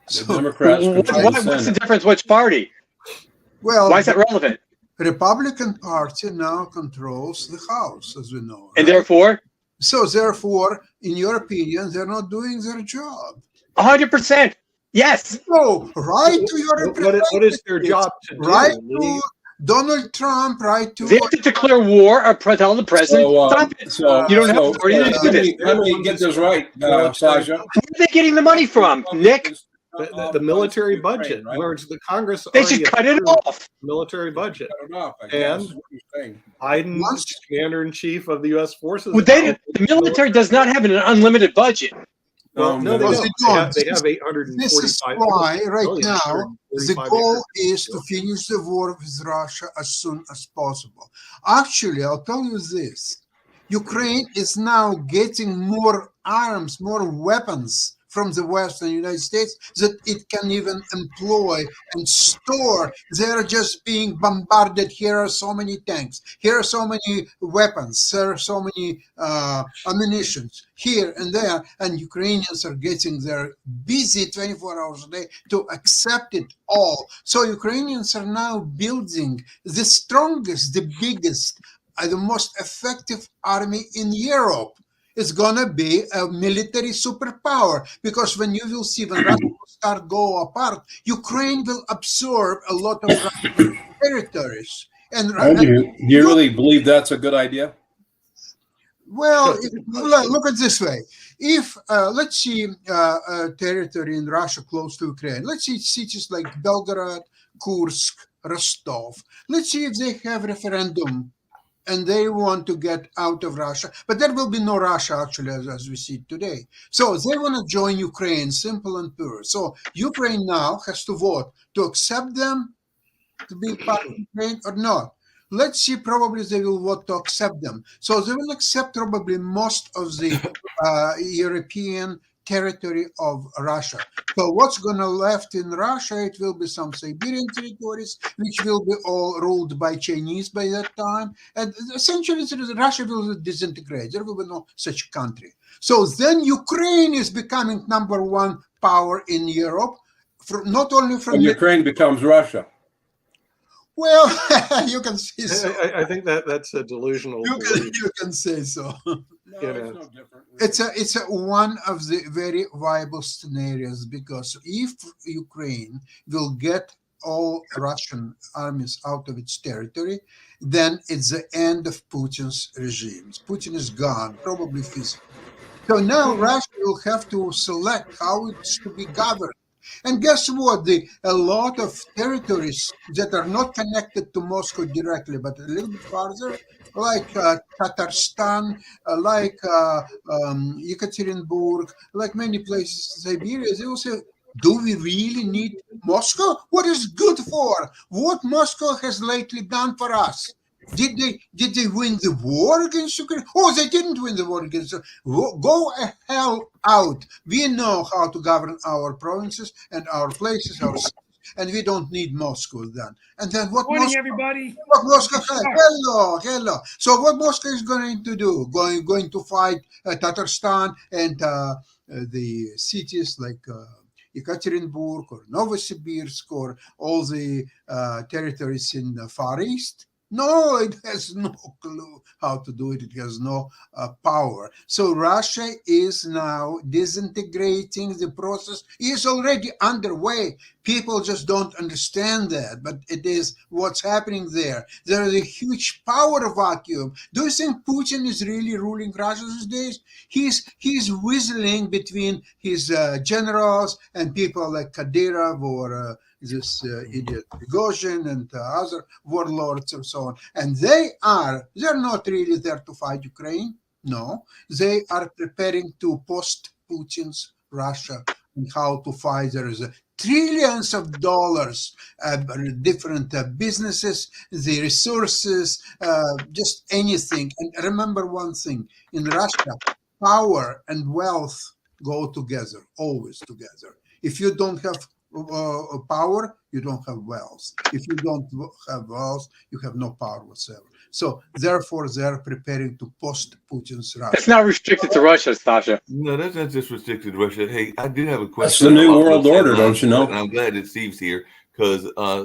The Democrats control the What's the Senate. difference? Which party? Well, Why is that relevant? Republican Party now controls the House, as we know. And right? therefore, in your opinion, they're not doing their job. 100%. Yes. No, right to your What is their job to do? right to Donald Trump, right to They have to declare war or tell the president, stop it. So You don't have authority to do this. Let me get this right, Sasha. Where are they getting the money from, Nick? The military budget. In other words, the Congress They should cut it off. military budget. Cut it off, I And guess, is what you're saying. Biden, Once- commander-in-chief of the U.S. forces. Well, the military does not have an unlimited budget. Well, no, they No, don't. they They have, don't. they have 845. This is why right billion, now the 145 goal billion. is to finish the war with Russia as soon as possible. Actually, I'll tell you this. Ukraine is now getting more arms, more weapons from the West and United States that it can even employ and store. They're just being bombarded. Here are so many tanks. Here are so many weapons. There are so many ammunitions here and there. And Ukrainians are getting their busy 24 hours a day to accept it all. So Ukrainians are now building the strongest, the biggest, the most effective army in Europe. It's gonna be a military superpower because when you will see when Russia will start go apart, Ukraine will absorb a lot of Russian territories. And Do you really believe that's a good idea? well, look at it this way. If let's see a territory in Russia close to Ukraine, let's see cities like Belgorod, Kursk, Rostov. Let's see if they have referendum and they want to get out of Russia. But there will be no Russia, actually, as we see it today. So they want to join Ukraine, simple and pure. So Ukraine now has to vote to accept them to be part of Ukraine or not. Let's see, probably they will vote to accept them. So they will accept probably most of the European territory of Russia. So what's going to left in Russia, it will be some Siberian territories, which will be all ruled by Chinese by that time. And essentially, Russia will disintegrate. There will be no such country. So then Ukraine is becoming number one power in Europe, not only from... And Ukraine becomes Russia. Well, you can say so. I think that's a delusional belief. You can say so. No, You it's know. no different. It's one of the very viable scenarios because if Ukraine will get all Russian armies out of its territory, then it's the end of Putin's regime. Putin is gone, probably physically. So now Russia will have to select how it's to be governed. And guess what? A lot of territories that are not connected to Moscow directly, but a little bit farther, like Tatarstan, like Yekaterinburg, like many places in Siberia, they will say, do we really need Moscow? What is good for? What Moscow has lately done for us? Did they win the war against Ukraine? Oh, they didn't win the war against Ukraine. Go hell out. We know how to govern our provinces and our places, our cities, and we don't need Moscow then. And then what Morning, Moscow, everybody. what Moscow hello. So what Moscow is going to do? Going to fight Tatarstan and the cities like Yekaterinburg or Novosibirsk or all the territories in the Far East? No, it has no clue how to do it. It has no power. So Russia is now disintegrating. The process is already underway. People just don't understand that, but it is what's happening there. There is a huge power vacuum. Do you think Putin is really ruling Russia these days? He's whistling between his generals and people like Kadyrov or this idiot Prigozhin and other warlords and so on. And they're not really there to fight Ukraine. No, they are preparing to post Putin's Russia and how to fight. There is trillions of dollars, different businesses, the resources, just anything. And remember one thing, in Russia, power and wealth go together, always together. If you don't have power, you don't have wealth. If you don't have wealth, you have no power whatsoever. So therefore, they're preparing to post Putin's Russia. It's not restricted to Russia, Sasha. No, that's not just restricted to Russia. Hey, I do have a question. That's the new world order, don't you know? And I'm glad that Steve's here because,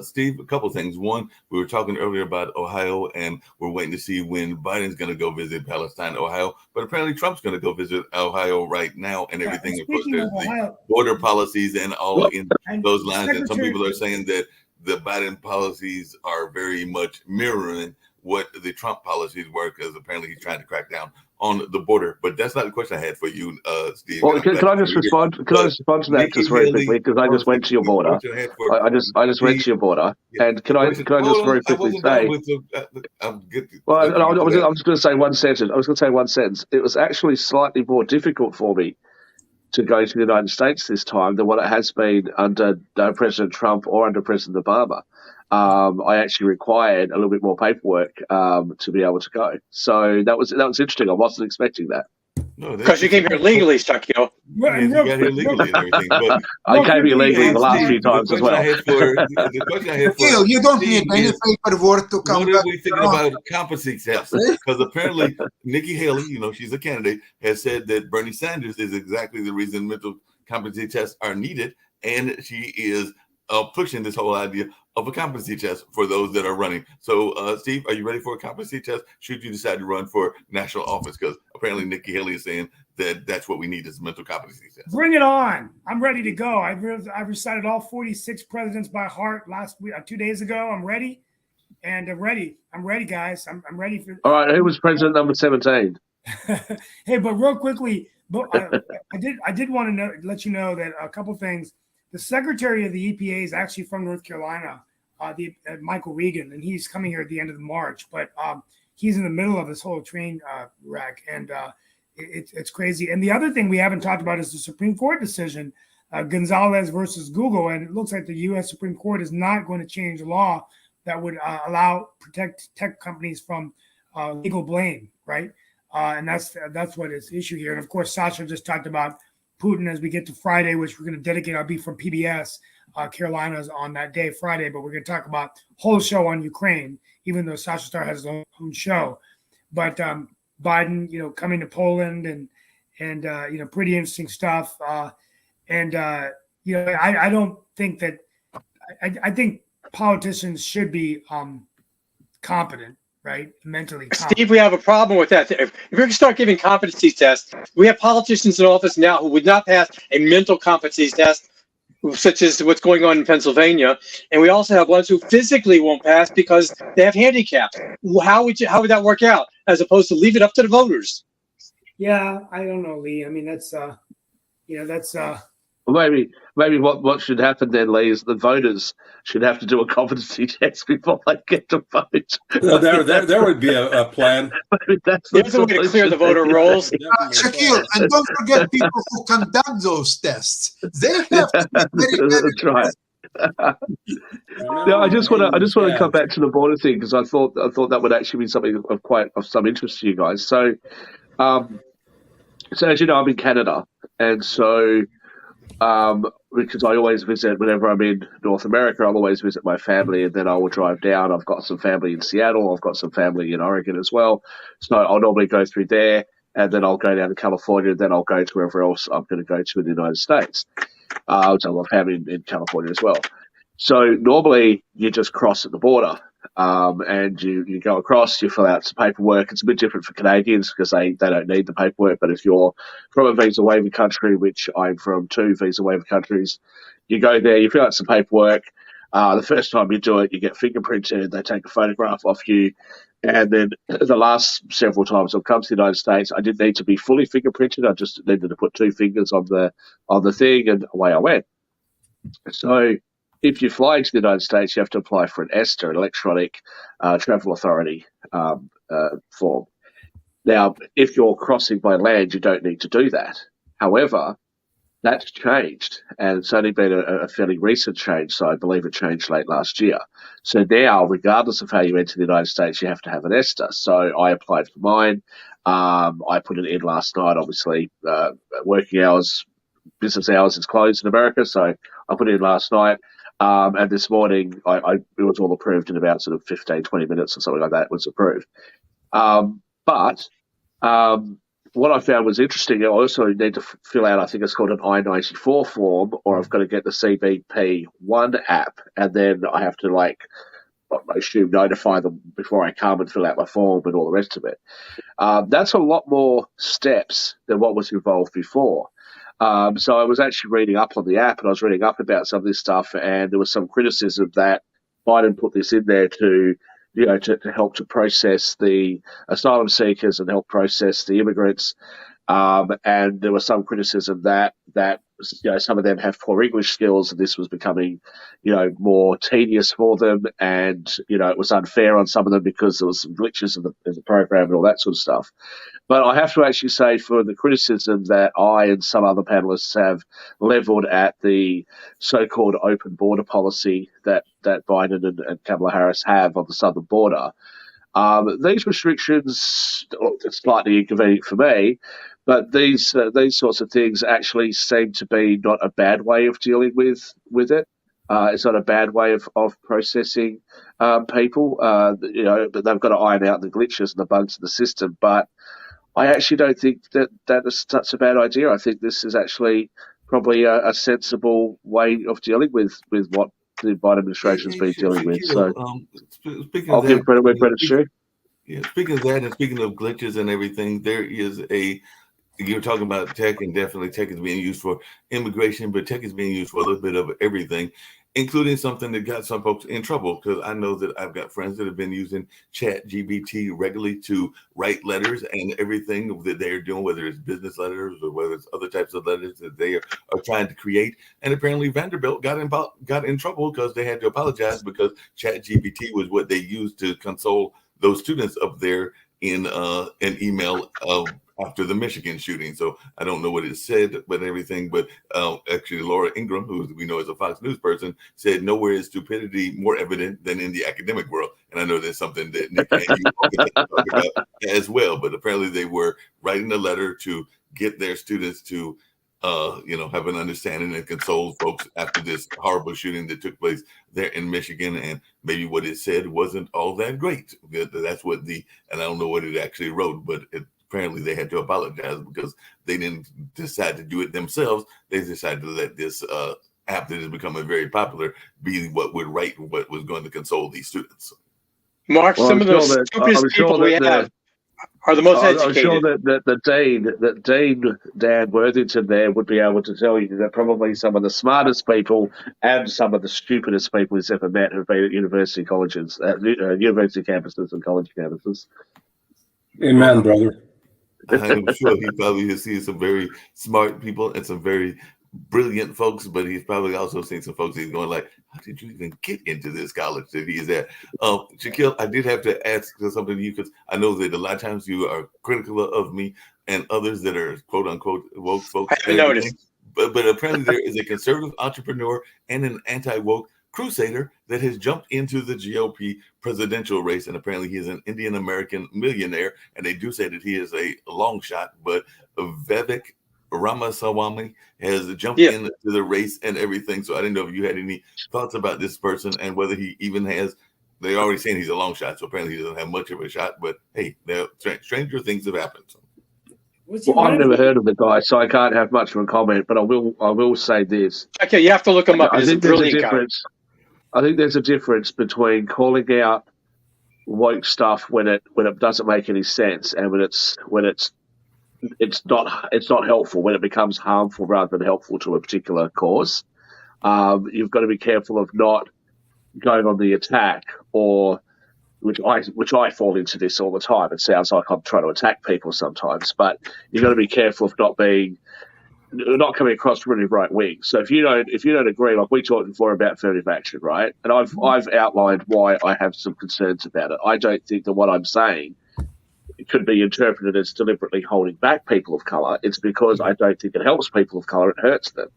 Steve, a couple of things. One, we were talking earlier about Ohio, and we're waiting to see when Biden's going to go visit Palestine, Ohio. But apparently Trump's going to go visit Ohio right now and everything. Of course, there's the border policies and all in those lines. And some people are saying that the Biden policies are very much mirroring what the Trump policies were, because apparently he's trying to crack down on the border. But that's not the question I had for you, Steve. Well, can I just respond? Can I respond to that just very quickly? Because I just went to your border. I just went to your border, and can I just very quickly say? Well, I was just going to say one sentence. It was actually slightly more difficult for me to go to the United States this time than what it has been under President Trump or under President Obama. I actually required a little bit more paperwork to be able to go. So that was interesting. I wasn't expecting that. Because you came here legally, Shakil. Yeah, you got here legally and everything. But I came here legally the last few times as well. The question I had for you don't need any paperwork to come back. What are we thinking about competency tests? Because apparently Nikki Haley, she's a candidate, has said that Bernie Sanders is exactly the reason mental competency tests are needed. And she is pushing this whole idea of a competency test for those that are running. So, Steve, are you ready for a competency test should you decide to run for national office? Because apparently Nikki Haley is saying that that's what we need is a mental competency test. Bring it on. I'm ready to go. I've recited all 46 presidents by heart last week, 2 days ago. I'm ready. And I'm ready, guys. I'm ready for. All right. Who was president number 17? Hey, but real quickly, I did want to let you know that a couple things. The secretary of the EPA is actually from North Carolina, Michael Regan, and he's coming here at the end of March. But he's in the middle of this whole train wreck, and it's crazy. And the other thing we haven't talked about is the Supreme Court decision, Gonzalez versus Google. And it looks like the U.S. Supreme Court is not going to change the law that would protect tech companies from legal blame, right? And that's what is the issue here. And of course, Sasha just talked about Putin as we get to Friday, which we're going to dedicate. I'll be from PBS, Carolinas on that day, Friday, but we're going to talk about whole show on Ukraine, even though Sasha Star has his own show. But Biden, coming to Poland and pretty interesting stuff. I don't think that I think politicians should be competent. Right, mentally. Steve, we have a problem with that. If you're going to start giving competency tests, we have politicians in office now who would not pass a mental competency test, such as what's going on in Pennsylvania, and we also have ones who physically won't pass because they have handicaps. How would that work out, as opposed to leave it up to the voters? Yeah, I don't know, Lee. I mean, that's. Well, maybe what should happen then, Lee, is the voters should have to do a competency test before they get to vote. Well, there would be a plan. There's a way to clear the voter rolls. Shakil, and don't forget people who conduct those tests. They have to be very, very That's right. No, I just want to come back to the border thing because I thought that would actually be something of some interest to you guys. So as you know, I'm in Canada, and so. Because I always visit whenever I'm in North America, I'll always visit my family, and then I will drive down. I've got some family in Seattle. I've got some family in Oregon as well. So I'll normally go through there, and then I'll go down to California, and then I'll go to wherever else I'm going to go to in the United States. So I've got family in California as well. So normally you just cross at the border. and you go across, you fill out some paperwork. It's a bit different for Canadians because they don't need the paperwork. But if you're from a visa waiver country, which I'm from 2 visa waiver countries, you go there, you fill out some paperwork. The first time you do it, you get fingerprinted. They take a photograph of you. And then the last several times I've come to the United States, I didn't need to be fully fingerprinted. I just needed to put 2 fingers on the thing, and away I went. So if you fly into the United States, you have to apply for an ESTA, an electronic travel authority form. Now, if you're crossing by land, you don't need to do that. However, that's changed, and it's only been a fairly recent change, so I believe it changed late last year. So now, regardless of how you enter the United States, you have to have an ESTA. So I applied for mine. I put it in last night, obviously. Working hours, business hours is closed in America, so I put it in last night. And this morning, it was all approved in about sort of 15, 20 minutes or something like that. It was approved. But what I found was interesting, I also need to fill out, I think it's called an I-94 form, or I've got to get the CBP1 app, and then I have to, I assume, notify them before I come and fill out my form and all the rest of it. That's a lot more steps than what was involved before. So I was actually reading up on the app, and I was reading up about some of this stuff, and there was some criticism that Biden put this in there to help to process the asylum seekers and help process the immigrants. And there was some criticism that some of them have poor English skills, and this was becoming, more tedious for them, and it was unfair on some of them because there was some glitches in the program and all that sort of stuff. But I have to actually say, for the criticism that I and some other panelists have levelled at the so-called open border policy that Biden and Kamala Harris have on the southern border, these restrictions are slightly inconvenient for me, but these sorts of things actually seem to be not a bad way of dealing with it. It's not a bad way of processing people. But they've got to iron out the glitches and the bugs in the system. But I actually don't think that is such a bad idea. I think this is actually probably a sensible way of dealing with what the Biden administration has been dealing with. So I'll give credit where credit's due. Yeah, speaking of that, and speaking of glitches and everything, there is you're talking about tech, and definitely tech is being used for immigration, but tech is being used for a little bit of everything, including something that got some folks in trouble, because I know that I've got friends that have been using ChatGPT regularly to write letters and everything that they're doing, whether it's business letters or whether it's other types of letters that they are trying to create. And apparently Vanderbilt got in trouble because they had to apologize because ChatGPT was what they used to console those students up there in an email after the Michigan shooting. So I don't know what it said, but everything. But actually, Laura Ingraham, who we know is a Fox News person, said nowhere is stupidity more evident than in the academic world. And I know that's something that Nick and you talk about as well. But apparently, they were writing a letter to get their students to have an understanding and console folks after this horrible shooting that took place there in Michigan. And maybe what it said wasn't all that great. That's what and I don't know what it actually wrote, but apparently they had to apologize because they didn't decide to do it themselves. They decided to let this app that is becoming very popular be what would write what was going to console these students. Mark, some of the stupidest people we have are the most educated. I'm sure that Dean Dan Worthington there would be able to tell you that probably some of the smartest people and some of the stupidest people he's ever met have been at university colleges, university campuses and college campuses. Amen, brother. I'm sure he probably has seen some very smart people and some very brilliant folks, but he's probably also seen some folks he's going like, how did you even get into this college that he's at? Shaquille, I did have to ask something to you because I know that a lot of times you are critical of me and others that are quote unquote woke folks. I haven't noticed. But apparently there is a conservative entrepreneur and an anti-woke crusader that has jumped into the GOP presidential race, and apparently he is an Indian American millionaire, and they do say that he is a long shot, but Vivek Ramaswamy has jumped into the race and everything. So I didn't know if you had any thoughts about this person and whether he even has. They're already saying he's a long shot, so apparently he doesn't have much of a shot. But hey, stranger things have happened. So. Well, I've never heard of the guy, so I can't have much of a comment. But I will say this. Okay, you have to look him up. I think there's a difference between calling out woke stuff when it doesn't make any sense, and when it's not helpful, when it becomes harmful rather than helpful to a particular cause. You've got to be careful of not going on the attack, or which I fall into this all the time. It sounds like I'm trying to attack people sometimes, but you've got to be careful of not coming across really right wing. So if you don't agree, like we talked before about affirmative action, right? And I've outlined why I have some concerns about it. I don't think that what I'm saying could be interpreted as deliberately holding back people of color. It's because I don't think it helps people of color; it hurts them.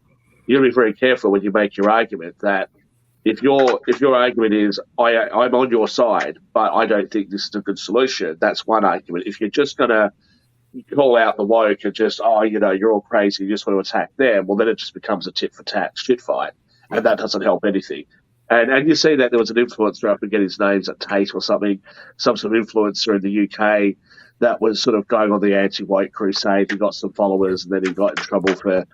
You got to be very careful when you make your argument that if your argument is I'm on your side, but I don't think this is a good solution. That's one argument. If you're just going to call out the woke and just, you're all crazy, you just want to attack them, well, then it just becomes a tit for tat shit fight, and that doesn't help anything. And you see that there was an influencer, I forget his name's at Tate or something, some sort of influencer in the UK that was sort of going on the anti-woke crusade. He got some followers, and then he got in trouble for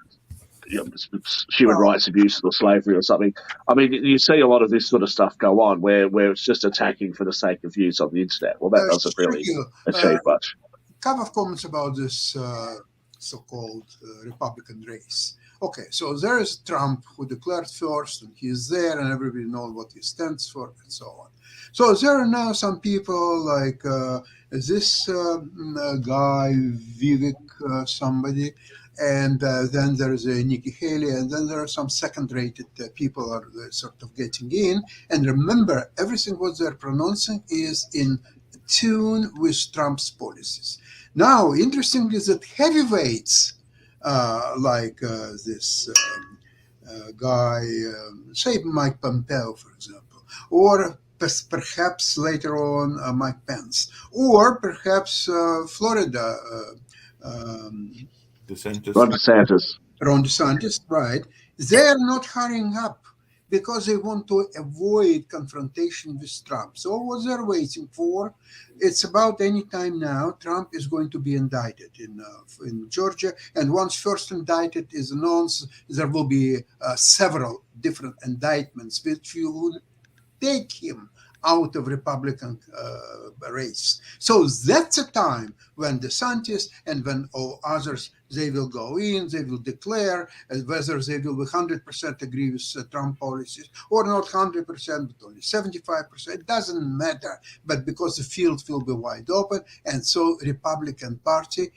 human rights abuse or slavery or something. I mean, you see a lot of this sort of stuff go on where it's just attacking for the sake of views on the internet. Well, that doesn't really achieve much. Couple of comments about this so-called Republican race. Okay, so there is Trump who declared first, and he's there, and everybody knows what he stands for, and so on. So there are now some people like this guy Vivek somebody, and then there is Nikki Haley, and then there are some second-rated people are sort of getting in. And remember, everything what they're pronouncing is in tune with Trump's policies. Now, interesting is that heavyweights like this guy, say Mike Pompeo, for example, or perhaps later on Mike Pence, or perhaps Florida. Ron DeSantis, right? They're not hurrying up because they want to avoid confrontation with Trump. So what they're waiting for, it's about any time now, Trump is going to be indicted in Georgia. And once first indicted is announced, there will be several different indictments which will take him out of Republican race. So that's a time when DeSantis and when all others, they will go in, they will declare whether they will 100% agree with Trump policies or not 100%, but only 75%. It doesn't matter, but because the field will be wide open, and so Republican Party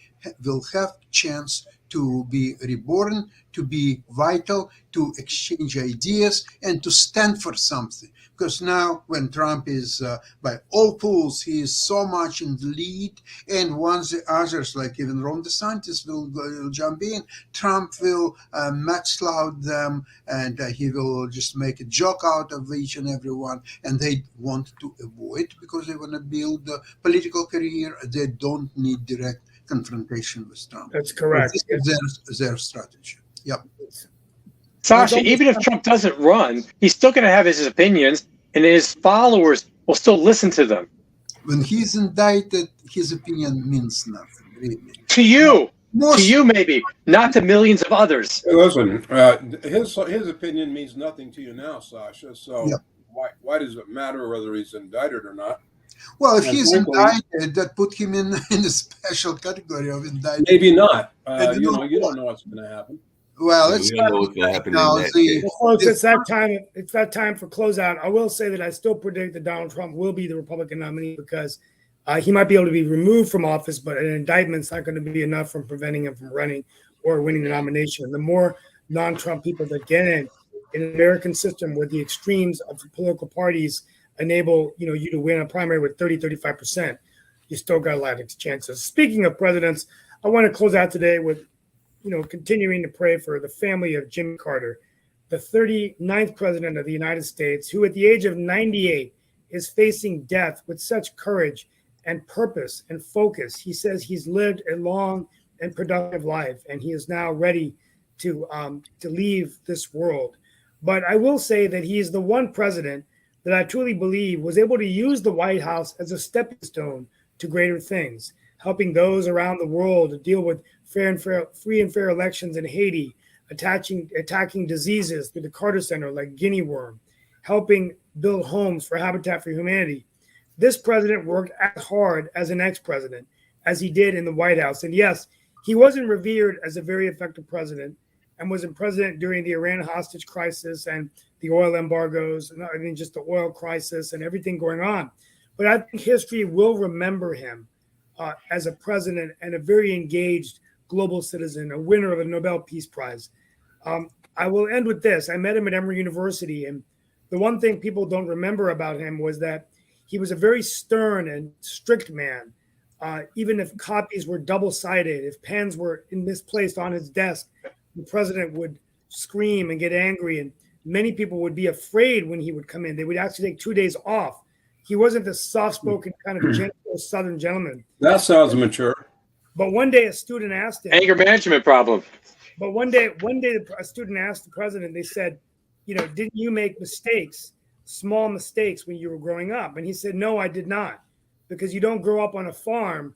will have chance to be reborn, to be vital, to exchange ideas, and to stand for something. Because now, when Trump is, by all polls, he is so much in the lead, and once the others, like even Ron DeSantis, will jump in, Trump will max loud them, and he will just make a joke out of each and every one, and they want to avoid, because they want to build a political career. They don't need direct confrontation with Trump. That's correct. This is their strategy. Yep. Sasha, even if Trump doesn't run, he's still going to have his opinions, and his followers will still listen to them. When he's indicted, his opinion means nothing, really. To you, maybe, not to millions of others. Listen, his opinion means nothing to you now, Sasha. So why does it matter whether he's indicted or not? Well, if he's indicted, that put him in a special category of indicted. Maybe not. You don't know what's going to happen. Well, it's know what's going to happen in that case. Folks, it's that time for closeout. I will say that I still predict that Donald Trump will be the Republican nominee because he might be able to be removed from office, but an indictment's not going to be enough from preventing him from running or winning the nomination. The more non-Trump people that get in an American system where the extremes of the political parties enable you to win a primary with 30-35%, you still got a lot of chances. Speaking of presidents, I want to close out today with continuing to pray for the family of Jimmy Carter, the 39th president of the United States, who at the age of 98 is facing death with such courage and purpose and focus. He says he's lived a long and productive life, and he is now ready to leave this world. But I will say that he is the one president that I truly believe was able to use the White House as a stepping stone to greater things, helping those around the world to deal with free and fair elections in Haiti, attacking diseases through the Carter Center like guinea worm, helping build homes for Habitat for Humanity, this president worked as hard as an ex-president as he did in the White House. And yes, he wasn't revered as a very effective president and was a president during the Iran hostage crisis and the oil embargoes, and I mean, just the oil crisis and everything going on. But I think history will remember him as a president and a very engaged global citizen, a winner of a Nobel Peace Prize. I will end with this. I met him at Emory University, and the one thing people don't remember about him was that he was a very stern and strict man. Even if copies were double-sided, if pens were misplaced on his desk, the president would scream and get angry, and many people would be afraid when he would come in. They would actually take 2 days off. He wasn't the soft-spoken kind of gentle Southern gentleman. That sounds mature. But one day a student asked him. Anger management problem. But one day a student asked the president, they said, didn't you make mistakes, small mistakes when you were growing up? And he said, no, I did not. Because you don't grow up on a farm,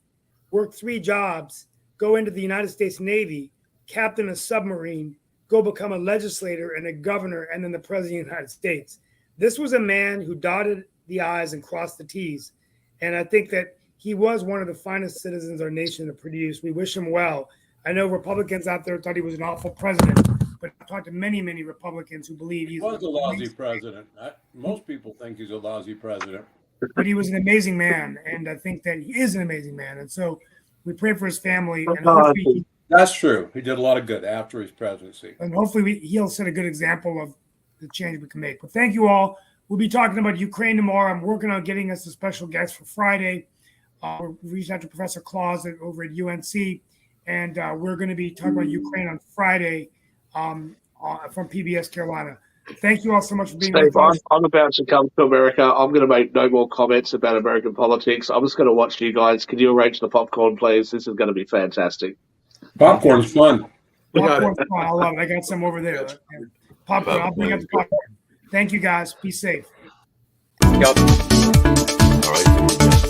work 3 jobs, go into the United States Navy, captain a submarine, go become a legislator and a governor, and then the president of the United States. This was a man who dotted the I's and crossed the T's. And I think that he was one of the finest citizens our nation to produce. We wish him well. I know Republicans out there thought he was an awful president, but I've talked to many, many Republicans who believe he was a lousy president. Most people think he's a lousy president. But he was an amazing man, and I think that he is an amazing man. And so we pray for his family. And hopefully that's true. He did a lot of good after his presidency. And hopefully he'll set a good example of the change we can make. But thank you all. We'll be talking about Ukraine tomorrow. I'm working on getting us a special guest for Friday. We're reaching out to Professor Claus over at UNC, and we're going to be talking about Ukraine on Friday from PBS Carolina. Thank you all so much for being with us. I'm about to come to America. I'm going to make no more comments about American politics. I'm just going to watch you guys. Can you arrange the popcorn, please? This is going to be fantastic. Popcorn's fun. Popcorn's fun. I love it. I got some over there. Popcorn. I'll bring up the popcorn. Thank you, guys. Be safe. Yep. All right.